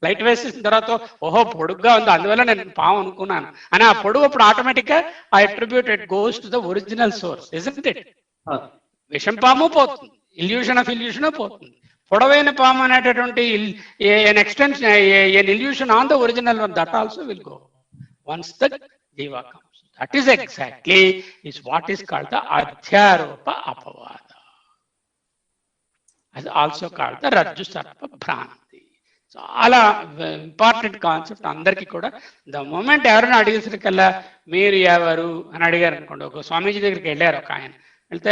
లైట్ వేసేసిన తర్వాత ఓహో పొడుగ్గా ఉంది అందువల్ల నేను పాము అనుకున్నాను అని ఆ పొడుగు అప్పుడు ఆటోమేటిక్గా ఆ attribute it goes to the original source, isn't it? విషం పాము పోతుంది, ఇల్యూషన్ ఆఫ్ ఇల్యూషన్ పోతుంది. పొడవైన పాము అనేటటువంటి an extension, an illusion on the original one, that also will go once the jiva comes. That is exactly is what is called the adhyaropa apavada. As also called the rajju sarpa bhranti. చాలా important concept అందరికీ కూడా. The moment ఎవరైనా అడిగేసరికల్లా మీరు ఎవరు అని అడిగారు అనుకోండి, ఒక స్వామీజీ దగ్గరికి వెళ్ళారు ఒక ఆయన, వెళ్తే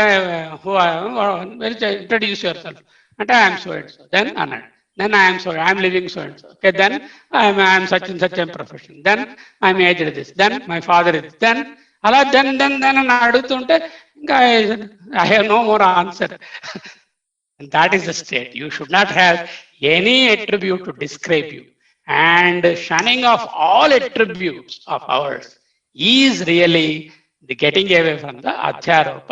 ఇంట్రడ్యూస్ యువర్ సెల్ఫ్ అంటే I'm so and so, then అన్నాడు, then I'm living so and so. Okay, then I'm such and such a profession. Then I'm aged this. Then my father is. Then అలా then అని అడుగుతుంటే ఇంకా I have no more answer. And that is the state. You should not have any attribute to describe you. and shunning of all attributes of ours is really the getting away from the అధ్యారోప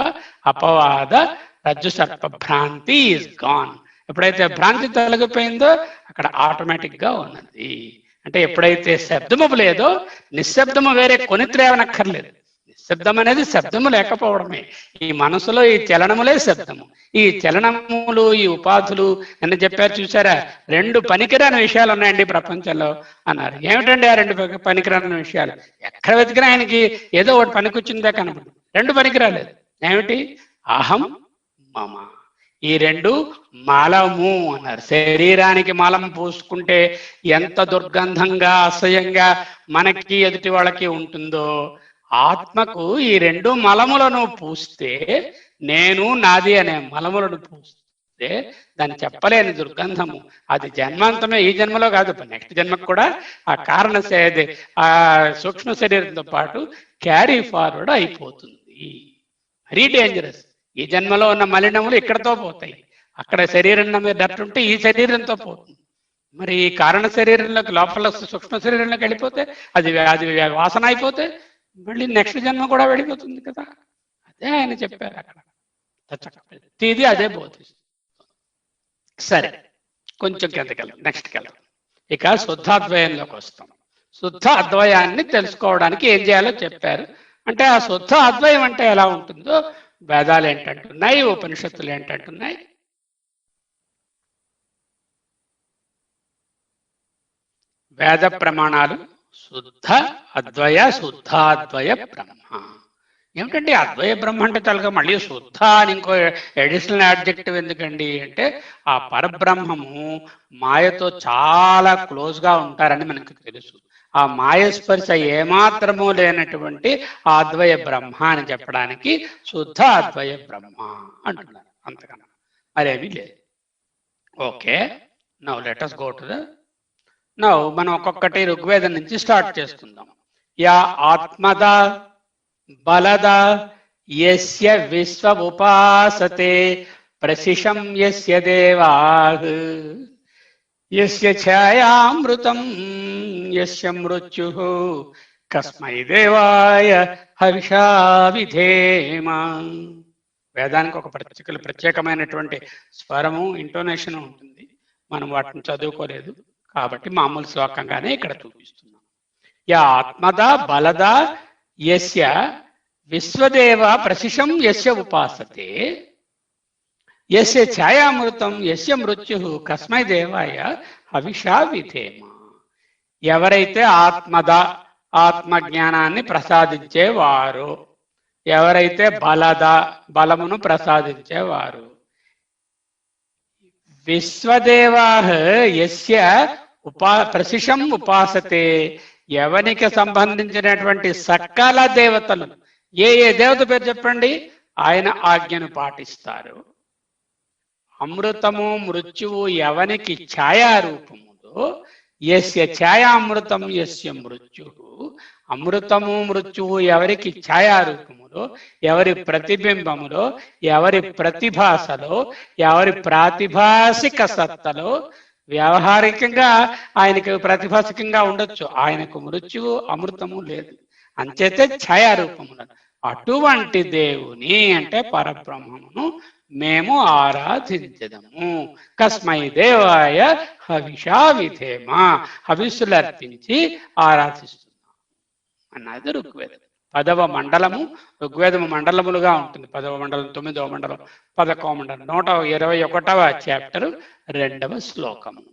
అపవాద రజ్జు సర్ప భ్రాంతి is gone. ఎప్పుడైతే భ్రాంతి తొలగిపోయిందో అక్కడ automatic గా ఉన్నది. అంటే ఎప్పుడైతే శబ్దము లేదో నిశ్శబ్దము వేరే కొనిత్రేవనక్కర్లేదు. శబ్దం అనేది శబ్దము లేకపోవడమే. ఈ మనసులో ఈ చలనములే శబ్దము. ఈ చలనములు ఈ ఉపాధులు అని చెప్పారు చూసారా, 2 పనికిరాని విషయాలు ఉన్నాయండి ప్రపంచంలో అన్నారు. ఏమిటండి ఆ 2 పనికిరాని విషయాలు? ఎక్కడ వెతికినా ఆయనకి ఏదో ఒకటి పనికొచ్చిందే కనపడు. 2 పనికిరాలేదు. ఏమిటి? అహం మమ. ఈ 2 మలము అన్నారు. శరీరానికి మలం పూసుకుంటే ఎంత దుర్గంధంగా అసహ్యంగా మనకి ఎదుటి వాళ్ళకి ఉంటుందో, ఆత్మకు ఈ 2 మలములను పూస్తే, నేను నాది అనే మలములను పూస్తే దాన్ని చెప్పలేని దుర్గంధము. అది జన్మాంతమే, ఈ జన్మలో కాదు, నెక్స్ట్ జన్మకు కూడా ఆ కారణ ఆ సూక్ష్మ శరీరంతో పాటు క్యారీ ఫార్వర్డ్ అయిపోతుంది. Very dangerous. ఈ జన్మలో ఉన్న మలినములు ఇక్కడతో పోతాయి. అక్కడ శరీరం మీద డర్ట్ ఉంటే ఈ శరీరంతో పోతుంది. మరి ఈ కారణ శరీరంలోకి లోపల సూక్ష్మ శరీరంలోకి వెళ్ళిపోతే అది వాసన అయిపోతే మళ్ళీ నెక్స్ట్ జన్మ కూడా వెళ్ళిపోతుంది కదా. అదే ఆయన చెప్పారు అక్కడ. ప్రతిదీ అదే బోధిస్తుంది. సరే, కొంచెం కిందకెళ్ళాం, నెక్స్ట్కి వెళ్దాం. ఇక శుద్ధాద్వయంలోకి వస్తాం. శుద్ధ అద్వయాన్ని తెలుసుకోవడానికి ఏం చేయాలో చెప్పారు. అంటే ఆ శుద్ధ అద్వయం అంటే ఎలా ఉంటుందో వేదాలు ఏంటంటున్నాయి, ఉపనిషత్తులు ఏంటంటున్నాయి. వేద ప్రమాణాలు శుద్ధ అద్వయ శుద్ధాద్వయ బ్రహ్మ. ఏమిటండి అద్వయ బ్రహ్మ అంటే తలగా మళ్ళీ శుద్ధ అని ఇంకో అడిషనల్ ఆబ్జెక్టివ్ ఎందుకండి అంటే, ఆ పరబ్రహ్మము మాయతో చాలా క్లోజ్గా ఉంటారని మనకు తెలుసు. ఆ మాయ స్పర్శ ఏమాత్రము లేనటువంటి ఆ అద్వయ బ్రహ్మ అని చెప్పడానికి శుద్ధ అద్వయ బ్రహ్మ అంటున్నారు. అంతకన్నా మరేమీ లేదు. Okay, now let us go to the now మనం ఒక్కొక్కటి ఋగ్వేదం నుంచి స్టార్ట్ చేసుకుందాం. యా ఆత్మద బలద యస్య విశ్వ ఉపాసతే ప్రశిషం యస్య దేవాః యస్య ఛాయామృతం యస్య మృత్యుః కస్మై దేవాయ హవిషా విధేమ. వేదానికి ఒక ప్రత్యేకమైనటువంటి స్వరము, ఇంటోనేషన్ ఉంటుంది. మనం వాటిని చదువుకోలేదు కాబట్టి మామూలు శ్లోకంగానే ఇక్కడ చూపిస్తున్నాం. యా ఆత్మద బలద యస్య విశ్వదేవ ప్రశిషం యస్య ఉపాసతే యస్య ఛాయామృతం యస్య మృత్యుః కస్మై దేవాయ హవిషా విధేమ. ఎవరైతే ఆత్మద ఆత్మజ్ఞానాన్ని ప్రసాదించేవారు, ఎవరైతే బలద బలమును ప్రసాదించేవారు, విశ్వదేవాః యస్య ప్రశిషం ఉపాసతే ఎవనికి సంబంధించినటువంటి సకల దేవతలు, ఏ దేవత పేరు చెప్పండి, ఆయన ఆజ్ఞను పాటిస్తారు. అమృతము మృత్యువు ఎవనికి ఛాయారూపములో, యస్య ఛాయామృతం యస్య మృత్యుః, అమృతము మృత్యువు ఎవరికి ఛాయారూపములో, ఎవరి ప్రతిబింబములో, ఎవరి ప్రతిభాసలో, ఎవరి ప్రాతిభాసిక సత్తలో. వ్యవహారికంగా ఆయనకు ప్రతిభాసికంగా ఉండొచ్చు, ఆయనకు మృత్యువు అమృతము లేదు, అంచేతే ఛాయారూపములు. అటువంటి దేవుని అంటే పరబ్రహ్మమును మేము ఆరాధించదము. కస్మై దేవాయ హవిషా విధేమ, హవిస్సులు అర్పించి ఆరాధిస్తున్నాం అన్నది ఋగ్వేదం. 10వ మండలము ఋగ్వేదము మండలములుగా ఉంటుంది. 10వ మండలం, 9వ మండలం, 11వ మండలం, 121వ చాప్టర్ 2వ శ్లోకము.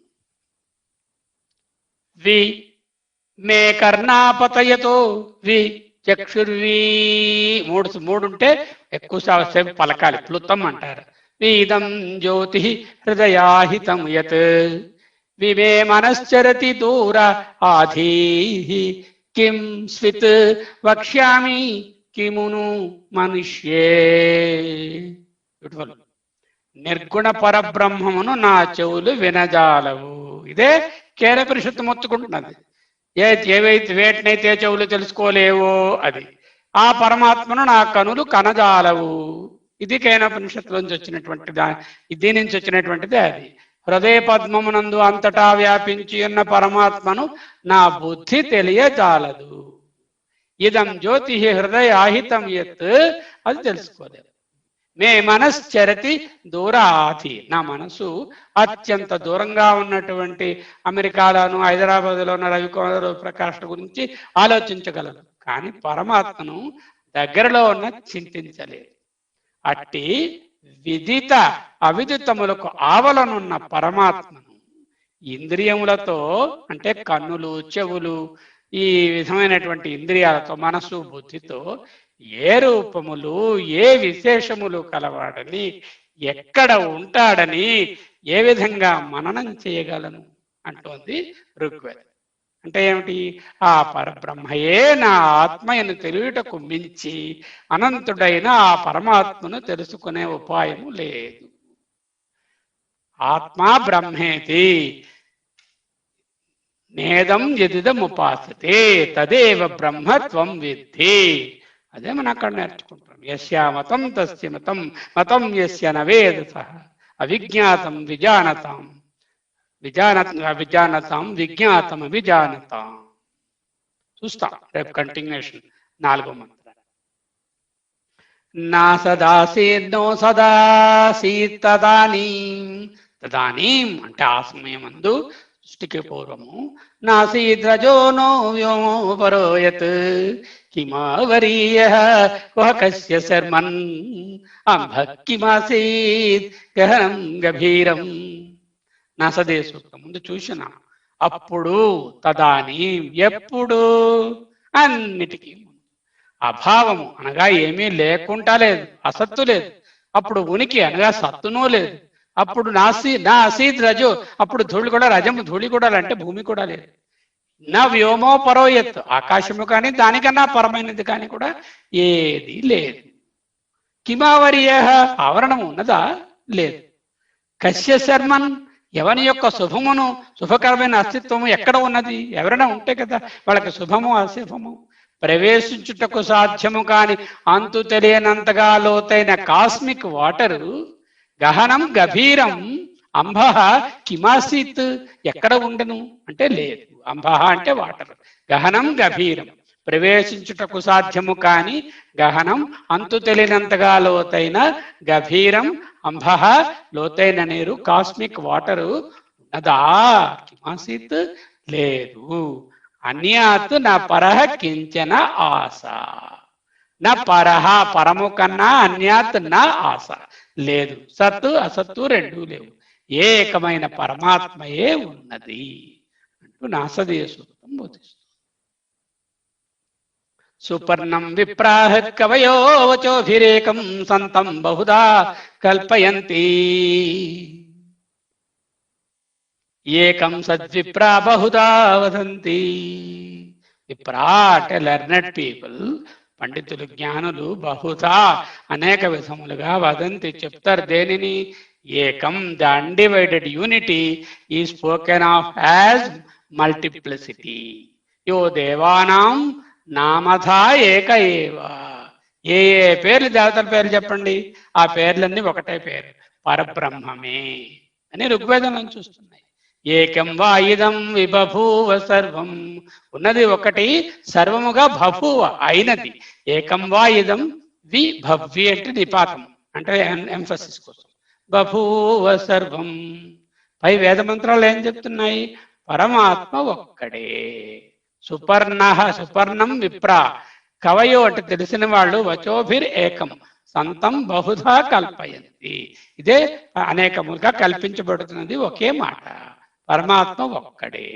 వి మే కర్ణాపతయతో వి చక్షుర్వీ, మూడు ఉంటే ఎక్కువసేపు పలకాలి, ప్లుతం అంటారు. వీదం జ్యోతి హృదయాహితం యత్ విమే మనశ్చరతి దూర ఆధీః కిం స్విత్ వక్ష్యామి కిమును మనుష్యే. బ్యూటిఫుల్. నిర్గుణ పరబ్రహ్మమును నా చెవులు వినజాలవు. ఇదే కేరపరిషత్తు మొత్తుకుంటున్నది. వేటినైతే చెవులు తెలుసుకోలేవో అది, ఆ పరమాత్మను నా కనులు కనజాలవు. ఇది కేనోపనిషత్తు నుంచి వచ్చినటువంటి దీని నుంచి వచ్చినటువంటిది అది. హృదయ పద్మమునందు అంతటా వ్యాపించి ఉన్న పరమాత్మను నా బుద్ధి తెలియజాలదు. ఇదం జ్యోతి హృదయాహితం ఎత్, అది తెలుసుకోలేదు. మే మనశ్చరతి దూరాతి, నా మనసు అత్యంత దూరంగా ఉన్నటువంటి అమెరికాలోను హైదరాబాద్లోను రవికుమార్ ప్రకాష్ గురించి ఆలోచించగలదు, కానీ పరమాత్మను దగ్గరలో ఉన్న చింతించలేదు. అట్టి విదిత అవిదితములకు ఆవలనున్న పరమాత్మను ఇంద్రియములతో, అంటే కన్నులు చెవులు ఈ విధమైనటువంటి ఇంద్రియాలతో, మనసు బుద్ధితో ఏ రూపములు ఏ విశేషములు కలవాడని, ఎక్కడ ఉంటాడని ఏ విధంగా మననం చేయగలను అంటోంది ఋగ్వేదం. అంటే ఏమిటి? ఆ పరబ్రహ్మయే నా ఆత్మయను తెలియటకు మించి అనంతుడైన ఆ పరమాత్మను తెలుసుకునే ఉపాయము లేదు. ఆత్మా బ్రహ్మేతి నేదం యదిదముపాసతే తదేవ బ్రహ్మత్వం విద్ధి. అదే మనం అక్కడ నేర్చుకుంటాం. యస్య మతం తస్య మతం, మతం యస్య నవేదసః అవిజ్ఞాతం విజానతాం, విజానతాం విజ్ఞాతం అవిజానతాం. చూస్తాం రేపు కంటిన్యూషన్ 4వ మంత్రం. నా సదాసీన్నో సదాసీత్ తదానీం, తదానీం అంటే ఆ సమయమందు సృష్టికి పూర్వము, నాసీద్రజో నో వ్యోమో పరోయత్ కిమావరీయః వః కస్య శర్మన్ అంభ కిమాసీత్ గహనం గభీరం. నసదే సూక్తం ముందు చూసినా. అప్పుడు, తదాని ఎప్పుడు, అన్నిటికీ అభావము అనగా ఏమీ లేకుండా లేదు, అసత్తు లేదు. అప్పుడు ఉనికి అనగా సత్తునూ లేదు. అప్పుడు నా అసీద్ రజో, అప్పుడు ధూళి కూడా, రజము ధూళి కూడా అంటే భూమి కూడా లేదు. నా వ్యోమో పరోయత్, ఆకాశము కానీ దానికన్నా పరమైనది కానీ కూడా ఏది లేదు. కిమావరీయ, ఆవరణము ఉన్నదా? లేదు. కస్య శర్మన్, ఎవని యొక్క శుభమును శుభకరమైన అస్తిత్వము ఎక్కడ ఉన్నది? ఎవరైనా ఉంటే కదా వాళ్ళకి శుభము అశుభము. ప్రవేశించుటకు సాధ్యము కాని అంతు తెలియనంతగా లోతైన కాస్మిక్ వాటరు, గహనం గభీరం అంబ కిమాసీత్, ఎక్కడ ఉండను అంటే లేదు. అంబ అంటే వాటర్, గహనం గభీరం ప్రవేశించుటకు సాధ్యము కాని గహనం అంతు తెలియనంతగా లోతైన గభీరం అంబ లోతైన నీరు, కాస్మిక్ వాటరు ఉన్నదా? కిమాసీత్ లేదు. అన్యాత్ నా పరహ కించన ఆశ, నా పరహ పరము కన్నా అన్యాత్ నా ఆశ లేదు. సత్తు అసత్తు రెండూ లేవు, ఏకమైన పరమాత్మయే ఉన్నది అంటూ నాసదీయ సూక్తం బోధిస్తుంది. సుపర్ణం విప్రాహ కవయో వచోభిరేకం సంతం బహుదా కల్పయంతి, ఏకం సద్విప్రా బహుదా వదంతి. విప్రా అంటే లెర్నెడ్ పీపుల్, పండితులు జ్ఞానులు, బహుదా అనేక విధములుగా వదంతి చెప్తారు. దేనిని? ఏకం, ద అన్డివైడెడ్ యూనిటీ ఈ స్పోకెన్ ఆఫ్ యాజ్ మల్టిప్లిసిటీ. యో దేవానాం నామధా ఏక ఏవ. ఏ ఏ పేర్లు దేవతల పేర్లు చెప్పండి, ఆ పేర్లన్నీ ఒకటే పేరు, పరబ్రహ్మమే అని ఋగ్వేదంలో చూస్తున్నాయి. ఏకం వా ఇదం విబభూవ సర్వం, ఉన్నది ఒకటి, సర్వముగా బభూవ అయినది. ఏకం వా ఇదం వి, భవ్వి అంటే నిపాతం అంటే ఎంఫసిస్ కోసం, బభూవ సర్వం. పై వేద మంత్రాలు ఏం చెప్తున్నాయి? పరమాత్మ ఒక్కడే. సుపర్ణ, సుపర్ణం విప్రా, కవయో అంటే తెలిసిన వాళ్ళు, వచోభిర్ ఏకం సంతం బహుధా కల్పయంతి. ఇదే అనేకములుగా కల్పించబడుతున్నది ఒకే మాట. పరమాత్మ ఒక్కడే.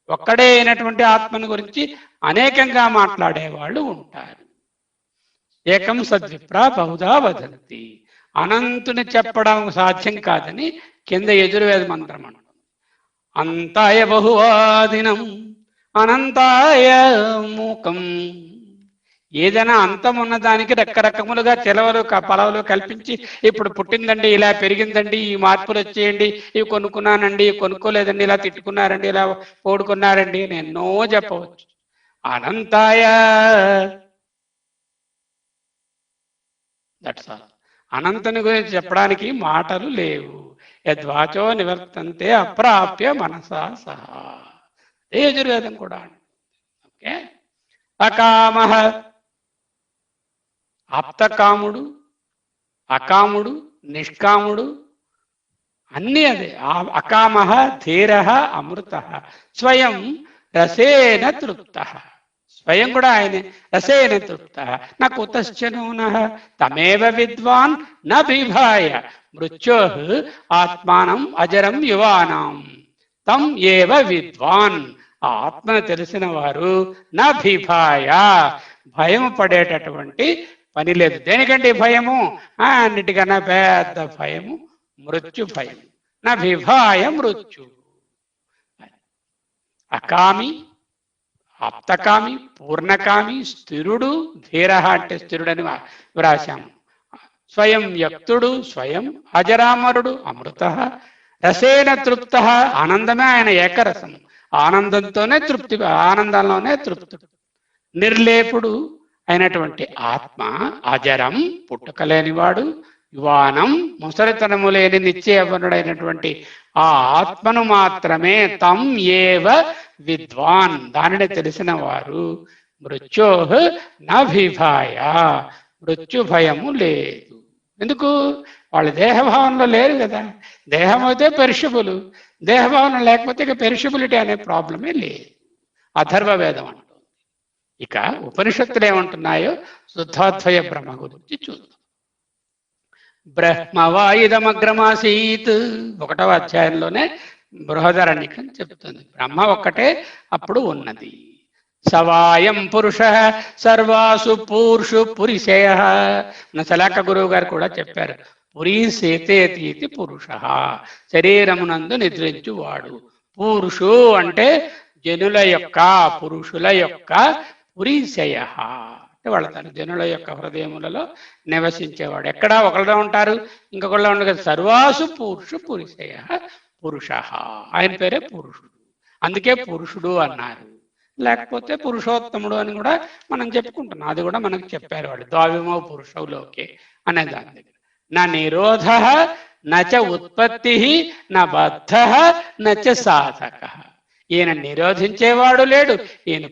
ఒక్కడే అయినటువంటి ఆత్మను గురించి అనేకంగా మాట్లాడే వాళ్ళు ఉంటారు. ఏకం సద్విప్రా బహుధా వదంతి. అనంతుని చెప్పడం సాధ్యం కాదని కింద యజుర్వేద మంత్రం అంటుంది. అంతాయ బహువాదినం అనంతాయ మూకం. ఏదైనా అంతం ఉన్నదానికి రకరకములుగా తెలవలు పలవలు కల్పించి, ఇప్పుడు పుట్టిందండి, ఇలా పెరిగిందండి, ఈ మార్పులు వచ్చేయండి, ఇవి కొనుక్కున్నానండి, కొనుక్కోలేదండి, ఇలా తిట్టుకున్నారండి, ఇలా పోడుకున్నారండి అని ఎన్నో చెప్పవచ్చు. అనంతాయ, దట్స్ ఆల్. అనంతుని గురించి చెప్పడానికి మాటలు లేవు. యద్వాచో నివర్తంతే అప్రాప్య మనసా సహా. అదే యజుర్వేదం కూడా. ఓకే. అకామ, ఆప్తకాముడు, అకాముడు, నిష్కాముడు అన్నీ అదే. అకామ ధీర అమృత స్వయం రసేన తృప్త. స్వయం కూడా ఆయనే రసేన తృప్త. న కుతశ్చ నూనః తమేవ విద్వాన్ న బిభాయ మృత్యోః ఆత్మానం అజరం యువానాం తం ఏవ విద్వాన్. ఆ ఆత్మను తెలిసిన వారు నా బిభాయ భయము పడేటటువంటి పని లేదు. దేనికంటే భయము? అన్నిటికన్నా పెద్ద భయము మృత్యు భయం. నా విభాయ మృత్యు. అకామి, ఆప్తకామి, పూర్ణకామి, స్థిరుడు, ధీర అంటే స్థిరుడని వ్రాశాము. స్వయం వ్యక్తుడు, స్వయం అజరామరుడు, అమృత, రసేన తృప్త. ఆనందమే ఆయన ఏకరసం. ఆనందంతోనే తృప్తి, ఆనందంలోనే తృప్తుడు. నిర్లేపుడు అయినటువంటి ఆత్మ, అజరం పుట్టుకలేనివాడు, యువానం ముసలితనము లేని నిశ్చయవనుడైనటువంటి ఆ ఆత్మను మాత్రమే తం ఏవ విద్వాన్ దానిని తెలిసిన వారు మృత్యోః నభిభాయ మృత్యు భయము లేదు. ఎందుకు? వాళ్ళు దేహభావనలో లేరు కదా. దేహం అయితే పెరిషబుల్, దేహభావన లేకపోతే ఇక పెరిషబిలిటీ అనే ప్రాబ్లమే లేదు. అథర్వవేదం అంటుంది. ఇక ఉపనిషత్తులు ఏమంటున్నాయో శుద్ధాద్వయ బ్రహ్మ గురించి చూద్దాం. బ్రహ్మవాయిదమగ్రమాసీత్ 1వ అధ్యాయంలోనే బృహదారణ్యకం చెప్తుంది. బ్రహ్మ ఒక్కటే అప్పుడు ఉన్నది. సవాయం పురుష సర్వాసు పూర్షు పురిశయ. సలాక గురువు గారు కూడా చెప్పారు. పురీసేతేతి పురుష, శరీరమునందు నిద్రించువాడు. పురుషు అంటే జనుల యొక్క, పురుషుల యొక్క, పురీశయ అంటే వాళ్ళ తన జనుల యొక్క హృదయములలో నివసించేవాడు. ఎక్కడా ఒకళ్ళలో ఉంటారు, ఇంకొకళ్ళలో ఉండదు కదా. సర్వాసు పురుషు పురుషయ పురుష, ఆయన పేరే పురుషుడు. అందుకే పురుషుడు అన్నారు. లేకపోతే పురుషోత్తముడు అని కూడా మనం చెప్పుకుంటున్నాం. అది కూడా మనకు చెప్పారు వాళ్ళు. ద్వావిమో పురుషవులోకే అనే దాని దగ్గర. నా నిరోధ నచ ఉత్పత్తి నా బద్ధ నచ సాధక. ఈయన నిరోధించేవాడు లేడు, ఈయన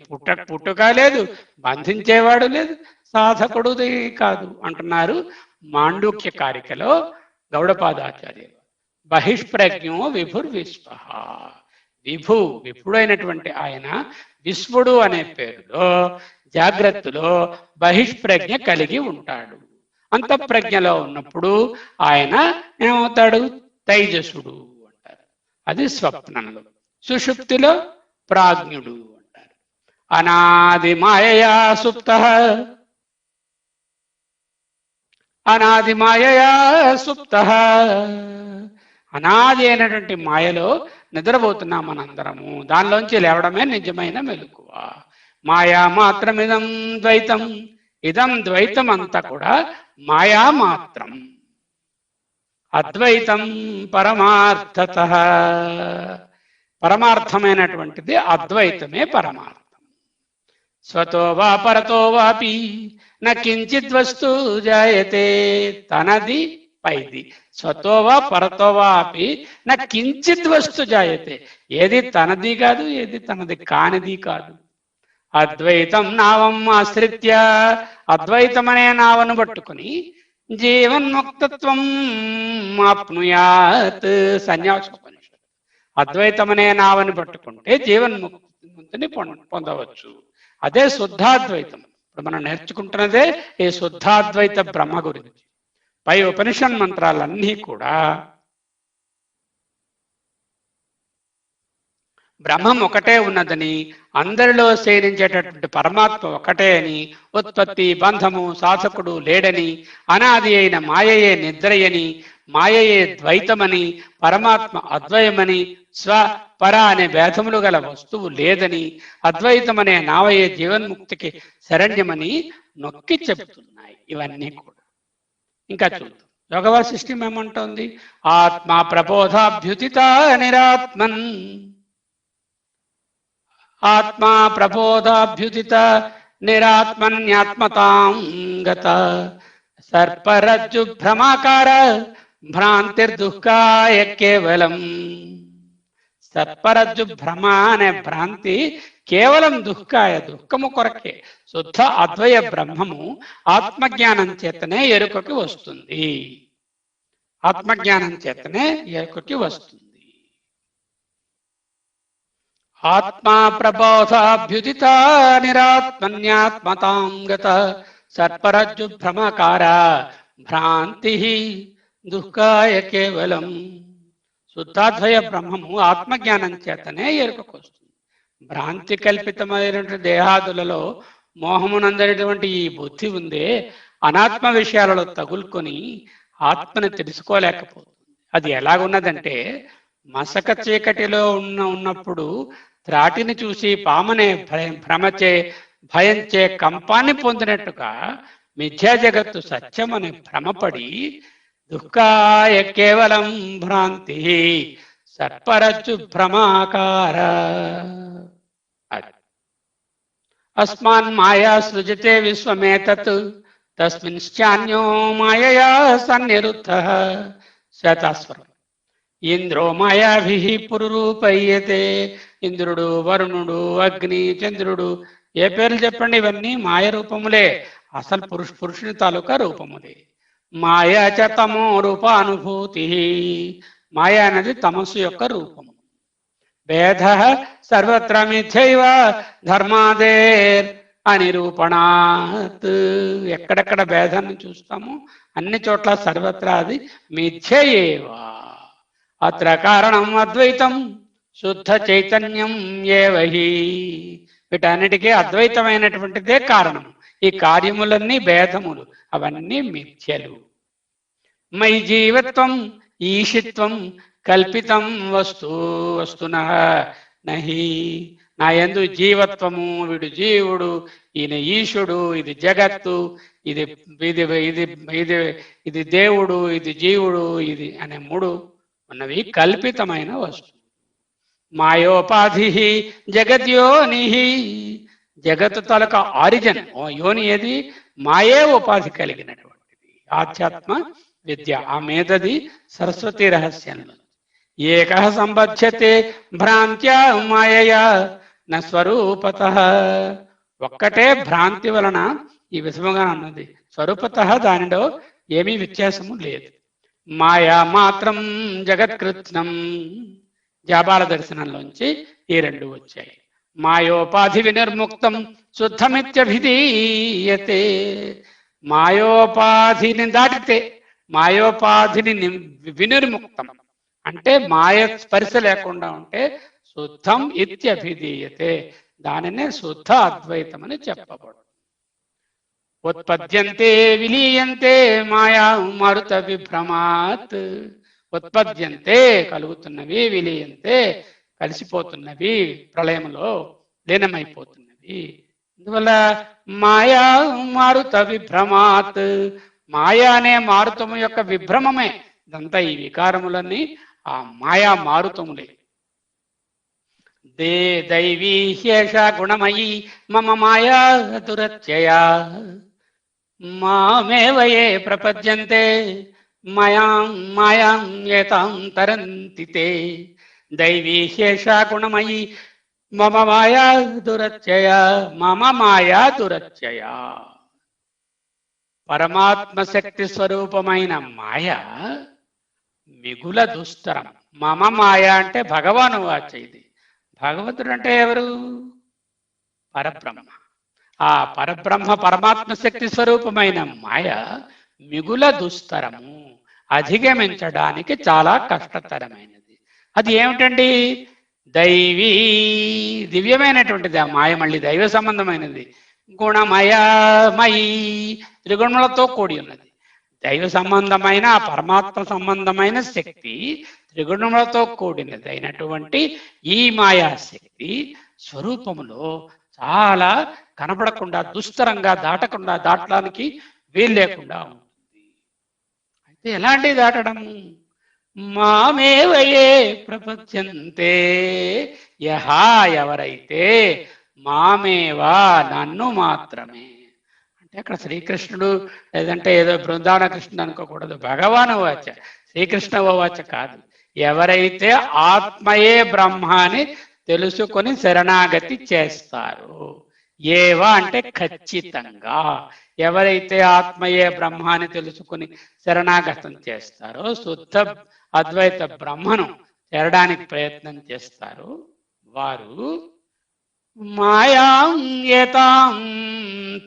పుట్టుక లేదు, బంధించేవాడు లేదు, సాధకుడు కాదు అంటున్నారు మాండూక్య కారికలో గౌడపాదాచార్యులు. బహిష్ప్రజ్ఞో విభుర్విశ్వ. విభుడైనటువంటి ఆయన విశ్వడు అనే పేరులో జాగ్రత్తలో బహిష్ప్రజ్ఞ కలిగి ఉంటాడు. అంతఃప్రజ్ఞలో ఉన్నప్పుడు ఆయన ఏమవుతాడు? తైజసుడు అంటారు. అది స్వప్నంలో. సుషుప్తిలో ప్రాజ్ఞుడు అంటారు. అనాది మాయయా సుప్త, అనాది మాయయా సుప్త. అనాది అయినటువంటి మాయలో నిద్రపోతున్నాం మనందరము. దానిలోంచి లేవడమే నిజమైన మెలకువ. మాయా మాత్రమిదం ద్వైతం. ఇదం ద్వైతం అంతా కూడా మాయా మాత్రం. అద్వైతం పరమార్థత. పరమార్థమైనటువంటిది అద్వైతమే పరమార్థం. స్వతో వా పరతో వాపి న కించిత్ వస్తు జాయతే. తనది పైది. స్వతోవా పరతోవా అపి నా కించిత్ వస్తు జాయతే. ఏది తనది కాదు, ఏది తనది కానిది కాదు. అద్వైతం నావం ఆశ్రిత్య. అద్వైతం అనే నావను పట్టుకుని జీవన్ముక్తత్వం ఆప్నుయాత్. సన్యాసోపనిషత్. అద్వైతం అనే నావని పట్టుకుంటే జీవన్ముక్తిని పొందవచ్చు. అదే శుద్ధాద్వైతం. ఇప్పుడు మనం నేర్చుకుంటున్నదే ఈ శుద్ధాద్వైత బ్రహ్మ గురించి. పై ఉపనిషత్ మంత్రాలన్నీ కూడా బ్రహ్మం ఒకటే ఉన్నదని, అందరిలో శయనించేటటువంటి పరమాత్మ ఒకటే అని, ఉత్పత్తి బంధము సాధకుడు లేడని, అనాది అయిన మాయయే నిద్రయని, మాయయే ద్వైతమని, పరమాత్మ అద్వయమని, స్వ పర అనే భేదములు గల వస్తువు లేదని, అద్వైతమనే నావయే జీవన్ముక్తికి శరణ్యమని నొక్కి చెబుతున్నాయి ఇవన్నీ కూడా. ఇంకా చూద్దాం. యోగవాసిష్టం ఏమంటోంది? ఆత్మ ప్రబోధాభ్యుతిత నిరాత్మన్. ఆత్మా ప్రబోధాభ్యుతిత నిరాత్మన్యాత్మతాం గత సర్పరజ్జు భ్రమాకార భ్రాంతిర్దుఃఖాయ కేవలం. సత్పరజ్జు భ్రమ అనే భ్రాంతి కేవలం దుఃఖాయ, దుఃఖము కొరకే. శుద్ధ అద్వయ బ్రహ్మము ఆత్మజ్ఞానం చేతనే ఎరుకకి వస్తుంది. ఆత్మజ్ఞానం చేతనే ఎరుకకి వస్తుంది. ఆత్మా ప్రబోధాభ్యుదిత నిరాత్మన్యాత్మతాం గత సత్పరజ్జు భ్రమకార భ్రాంతి దుఃఖాయ కేవలం. శుద్ధాద్వయ బ్రహ్మము ఆత్మజ్ఞానం చేతనే ఎరుకకు వస్తుంది. భ్రాంతి కల్పితమైనటువంటి దేహాదులలో మోహమునందనేటువంటి ఈ బుద్ధి ఉందే, అనాత్మ విషయాలలో తగులుకొని ఆత్మని తెలుసుకోలేకపోతుంది. అది ఎలాగున్నదంటే, మసక చీకటిలో ఉన్నప్పుడు త్రాటిని చూసి పామనే భ్రమచే భయంచే కంపాన్ని పొందినట్టుగా మిథ్యా జగత్తు సత్యమని భ్రమపడి దుఃఖాయ కేవలం భ్రాంతి సత్పరజ్జు భ్రమాకార. అస్మాన్ మాయా సృజతే విశ్వమేతత్ తస్మిన్శ్చాన్యో మాయయా సన్నిరుద్ధః. శ్వేతాస్వరం. ఇంద్రో మాయాభిః పురురూపయ్యతే. ఇంద్రుడు, వరుణుడు, అగ్ని, చంద్రుడు, ఏ పేర్లు చెప్పండి, ఇవన్నీ మాయ రూపములే. అసలు పురుషుని తాలూకా రూపములే. మాయా చ తమో రూపానుభూతి. మాయ అనేది తమస్సు యొక్క రూపము. భేద సర్వత్ర మిథ్యైవ ధర్మాదేర్ అనిరూపణాత్. ఎక్కడెక్కడ భేదాన్ని చూస్తాము అన్ని చోట్ల సర్వత్రా అది మిథ్యయేవా. అత్ర కారణం అద్వైతం శుద్ధ చైతన్యం ఏవహి. వీటన్నిటికీ అద్వైతమైనటువంటిదే కారణం. ఈ కార్యములన్నీ భేదములు, అవన్నీ మిథ్యలు. మై జీవత్వం ఈషిత్వం కల్పితం వస్తునః నహి. నా యందు జీవత్వము, వీడు జీవుడు, ఈయన ఈశుడు, ఇది జగత్తు, ఇది ఇది ఇది ఇది ఇది దేవుడు, ఇది జీవుడు, ఇది అనే మూడు ఉన్నవి కల్పితమైన వస్తువు. మాయోపాధి జగద్యోని. జగత్తు తాలూకా ఆరిజిన్, యోని ఏది? మాయే ఉపాధి కలిగినటువంటిది. ఆధ్యాత్మ విద్య ఆ మీదది సరస్వతి రహస్యంలో. ఏకః సంబధ్యతే భ్రాంత్యా మాయయా న స్వరూపతః. ఒక్కటే భ్రాంతి వలన ఈ విషముగా అన్నది. స్వరూపతః దానిలో ఏమీ వ్యత్యాసము లేదు. మాయా మాత్రం జగత్కృత్స్నం. జాబాల దర్శనంలోంచి ఈ రెండు వచ్చాయి. మాయోపాధి వినిర్ముక్తం శుద్ధమిత్యభిధీయతే. మాయోపాధిని దాటితే, మాయోపాధిని వినిర్ముక్తం అంటే మాయ స్పర్శ లేకుండా ఉంటే శుద్ధం ఇత్యభిధీయతే. దానినే శుద్ధ అద్వైతం అని చెప్పబడు. ఉత్పద్యంతే విలీయంతే మాయా మారుత విభ్రమాత్. ఉత్పద్యంతే కలుగుతున్నవి, విలీయంతే కలిసిపోతున్నవి, ప్రళయంలో లీనమైపోతున్నవి. అందువల్ల మాయా మారుత విభ్రమాత్. మాయా అనే మారుతము యొక్క విభ్రమమే ఇదంతా. ఈ వికారములన్నీ ఆ మాయా మారుతములే. దైవీ హ్యేష గుణమయీ మమ మాయా దురత్యయా. మామేవయే ప్రపద్యంతే మాయాం ఏతాం తరంతి తే. దైవీ హ్యేష గుణమయీ మమ మాయా దురత్యయా. మమ మాయా దురత్యయా. పరమాత్మ శక్తి స్వరూపమైన మాయ మిగుల దుస్తరం. మమ మాయ అంటే భగవాను వాచ. ఇది భగవంతుడు అంటే ఎవరు? పరబ్రహ్మ. ఆ పరబ్రహ్మ పరమాత్మ శక్తి స్వరూపమైన మాయ మిగుల దుస్తరము, అధిగమించడానికి చాలా కష్టతరమైనది. అది ఏమిటండి? దైవీ, దివ్యమైనటువంటిది ఆ మాయ. మళ్ళీ దైవ సంబంధమైనది. గుణమయమయీ, త్రిగుణములతో కూడి ఉన్నది. దైవ సంబంధమైన పరమాత్మ సంబంధమైన శక్తి త్రిగుణములతో కూడినది అయినటువంటి ఈ మాయాశక్తి స్వరూపములో చాలా కనపడకుండా, దుస్తరంగా, దాటడానికి వీలు లేకుండా ఉంటుంది. అయితే ఎలాంటి దాటడము? మామేవయే ప్రపంచంతే యహా, ఎవరైతే మామేవా, నన్ను మాత్రమే. అంటే అక్కడ శ్రీకృష్ణుడు లేదంటే ఏదో బృందావన కృష్ణుడు అనుకోకూడదు. భగవాను వాచ. శ్రీకృష్ణ ఉవాచ కాదు, ఎవరైతే ఆత్మయే బ్రహ్మ అని తెలుసుకొని శరణాగతి చేస్తారు. ఏవా అంటే ఖచ్చితంగా, ఎవరైతే ఆత్మయే బ్రహ్మ అని తెలుసుకుని శరణాగతం చేస్తారో, శుద్ధ అద్వైత బ్రహ్మను చేరడానికి ప్రయత్నం చేస్తారో వారు మాయాం ఏతాం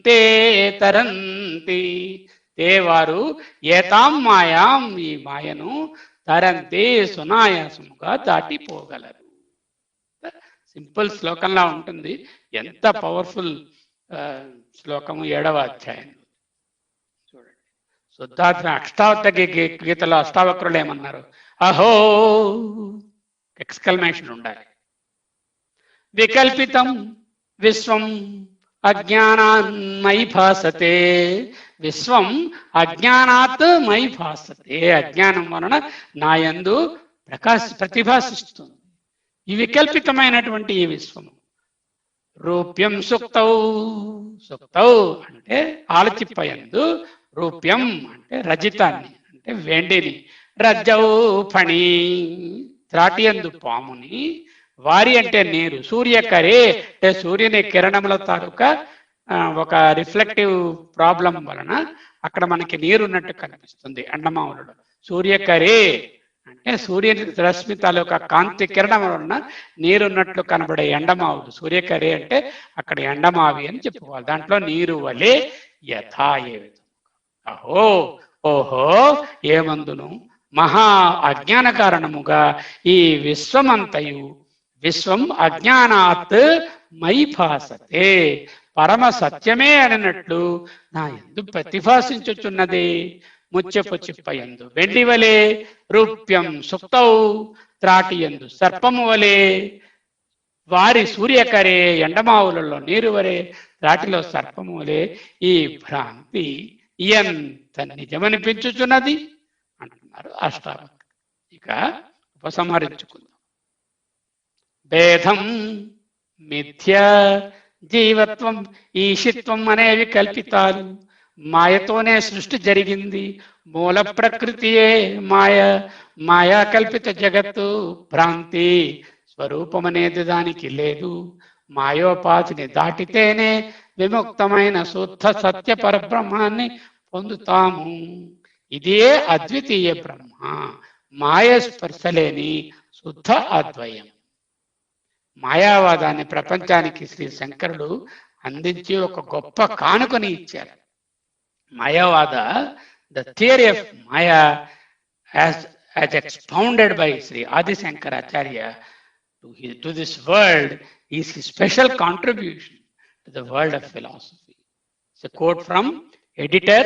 తే తరంతి, తే వారు ఏతాం మాయాం ఈ మాయను తరంతి సునాయాసముగా దాటిపోగలరు. సింపుల్ శ్లోకంలా ఉంటుంది, ఎంత పవర్ఫుల్ శ్లోకము 7వ అధ్యాయం చూడండి. శుద్ధాత్మ అష్టావక్ర గీతలో అష్టావక్రులు ఏమన్నారు? అహో ఎక్స్కల్మేషన్ ఉండాలి. వికల్పితం విశ్వం అజ్ఞానాన్మయి భాసతే, విశ్వం అజ్ఞానాత్ మయి భాసతే, అజ్ఞానం వలన నా యందు ప్రతిభాసిస్తుంది. ఈ వికల్పితమైనటువంటి ఈ విశ్వము రూప్యం సుక్తౌ, సుక్తౌ అంటే ఆలచిప్పయందు, రూప్యం అంటే రజితాన్ని అంటే వెండిని, రజ్జౌ ఫణి త్రాటియందు పాముని, వారి అంటే నీరు, సూర్యకరే అంటే సూర్యుని కిరణముల తాలూకా ఒక రిఫ్లెక్టివ్ ప్రాబ్లం వలన అక్కడ మనకి నీరు ఉన్నట్టు కనిపిస్తుంది ఎండమావులలో. సూర్యకరే అంటే సూర్యుని రశ్మి తాలూకా కాంతి కిరణం వలన నీరున్నట్లు కనబడే ఎండమావులు. సూర్యకరే అంటే అక్కడ ఎండమావి అని చెప్పుకోవాలి. దాంట్లో నీరు వలె యథా, ఏ విధంగా. అహో ఓహో ఏమందును మహా అజ్ఞాన కారణముగా ఈ విశ్వమంతయు, విశ్వం అజ్ఞానాత్ మయి భాసతే, పరమ సత్యమే అన్నట్లు నా యందు ప్రతిభాసించుచున్నది. ముత్యపు చిప్పయందు వెండి వలె, రూప్యం సుక్తౌ త్రాటి యందు సర్పము వలె, వారి సూర్యకరే ఎండమావులలో నీరు వలె, త్రాటిలో సర్పము వలె ఈ భ్రాంతి ఎంత నిజమనిపించుచున్నది అంటున్నారు అష్టావక్రులు. ఇక ఉపసంహరించుకుందాం. భేదం మిథ్య, జీవత్వం ఈశిత్వం అనేవి కల్పితాలు. మాయతోనే సృష్టి జరిగింది, మూల ప్రకృతియే మాయ, మాయా కల్పిత జగత్తు భ్రాంతి, స్వరూపం అనేది దానికి లేదు. మాయోపాధిని దాటితేనే విముక్తమైన శుద్ధ సత్య పరబ్రహ్మాన్ని పొందుతాము. ఇదే అద్వితీయ బ్రహ్మ, మాయ స్పర్శలేని శుద్ధ అద్వయం. మాయావాదాన్ని ప్రపంచానికి శ్రీ శంకరుడు అందించి ఒక గొప్ప కానుకని ఇచ్చారు. Mayavada, the theory of maya as expounded by Sri Adi Shankaracharya to this world is his special contribution to the world of philosophy. It's a quote from editor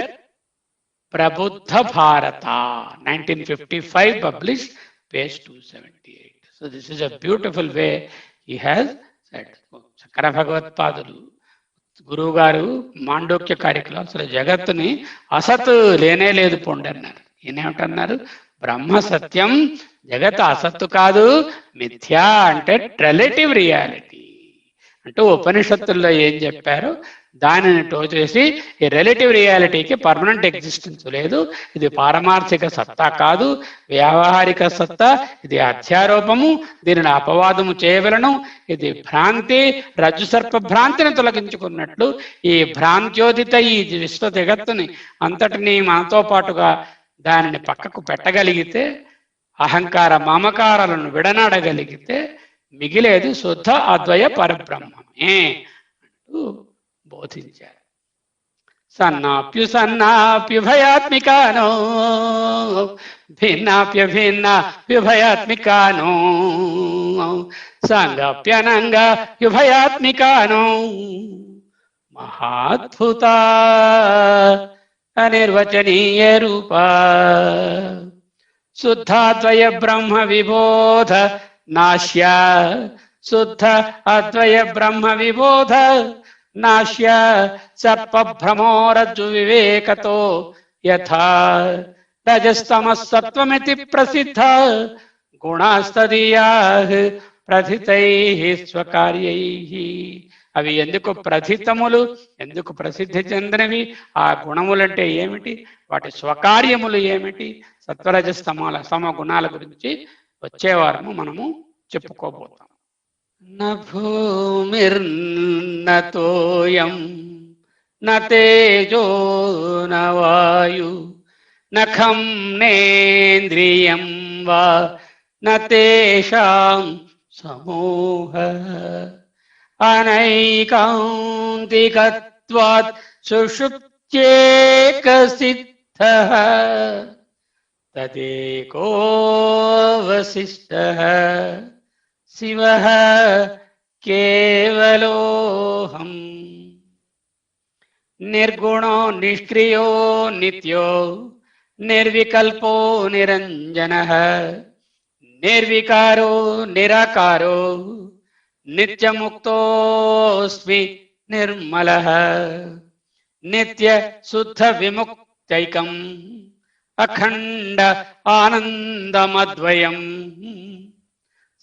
Prabuddha Bharata, 1955, published, page 278. So this is a beautiful way he has said. Shankara Bhagavatpadulu గురువు గారు మాండోక్య కార్యక్రమం అసలు జగత్తుని అసత్ లేనే లేదు పొండి అన్నారు. ఈయనేమిటన్నారు? బ్రహ్మ సత్యం, జగత్ అసత్తు కాదు, మిథ్యా అంటే రిలేటివ్ రియాలిటీ. అంటూ ఉపనిషత్తుల్లో ఏం చెప్పారో దానిని టోచేసి ఈ రిలేటివ్ రియాలిటీకి పర్మనెంట్ ఎగ్జిస్టెన్స్ లేదు, ఇది పారమార్థిక సత్తా కాదు, వ్యావహారిక సత్తా, ఇది అధ్యారోపము, దీనిని అపవాదము చేయవలను, ఇది భ్రాంతి, రజ్జు సర్ప భ్రాంతిని తొలగించుకున్నట్లు ఈ భ్రాంత్యోదిత ఈ విశ్వ జగత్తుని అంతటినీ మనతో పాటుగా దానిని పక్కకు పెట్టగలిగితే, అహంకార మమకారాలను విడనాడగలిగితే మిగిలేది శుద్ధ అద్వయ పరబ్రహ్మమే అంటూ బోధించారు. సన్నాప్యుభయాత్మికానో భిన్నాప్యభిన్నాప్యుభయాత్మికానో సంగప్యనంగప్యుభయాత్మికానో మహాద్భుత అనిర్వచనీయ రూప శుద్ధాద్వయ బ్రహ్మ విబోధ నాశ్య, శుద్ధ అద్వయ బ్రహ్మ విబోధ నాశ్య, సర్పభ్రమోరజ్జు వివేకతో యథా రజస్తమస్సత్వమితి ప్రసిద్ధ గుణాస్తదీయాః ప్రథితైః స్వకార్యైః. అవి ఎందుకు ప్రథితములు, ఎందుకు ప్రసిద్ధి చెందినవి, ఆ గుణములంటే ఏమిటి, వాటి స్వకార్యములు ఏమిటి, సత్వరజస్తమాల సమ గుణాల గురించి వచ్చే వారము మనము చెప్పుకోబోతాం. న భూమిర్నతోయం న తేజో న వాయు నఖం నేంద్రియం వా న తేషాం సమూహ అనైకాంతికత్వాత్ సుషుప్త్యేకసిద్ధః తదేకో వశిష్ఠః శివః కేవలోహం. నిర్గుణో నిష్క్రియో నిత్యో నిర్వికల్పో నిరంజనః నిర్వికారో నిరాకారో నిత్యముక్తోస్మి నిర్మలః నిత్య శుద్ధ విముక్తైకం అఖండ ఆనందమద్వయం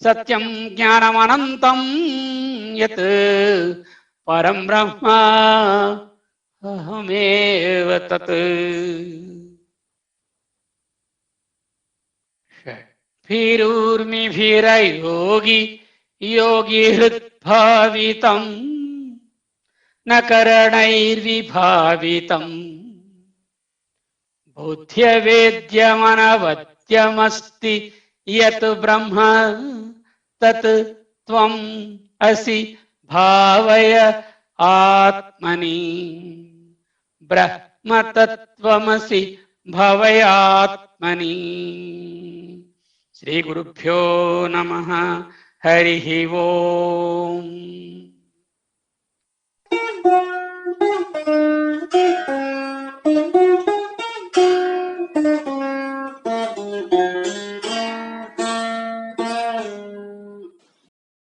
సత్యం జ్ఞానమనంతం యత్ పరం బ్రహ్మ అహమేవ తత్. షడ్భిరూర్మిభిరయోగి యోగి హృద్భావితం న కరణైర్విభావితం బుద్ధ్యవేద్యమనవద్యమస్తి యత్ బ్రహ్మ తత్ త్వం అసి భావయ ఆత్మని బ్రహ్మతత్వమసి భవయాత్మని. శ్రీ గురుభ్యో నమః. హరి ఓం.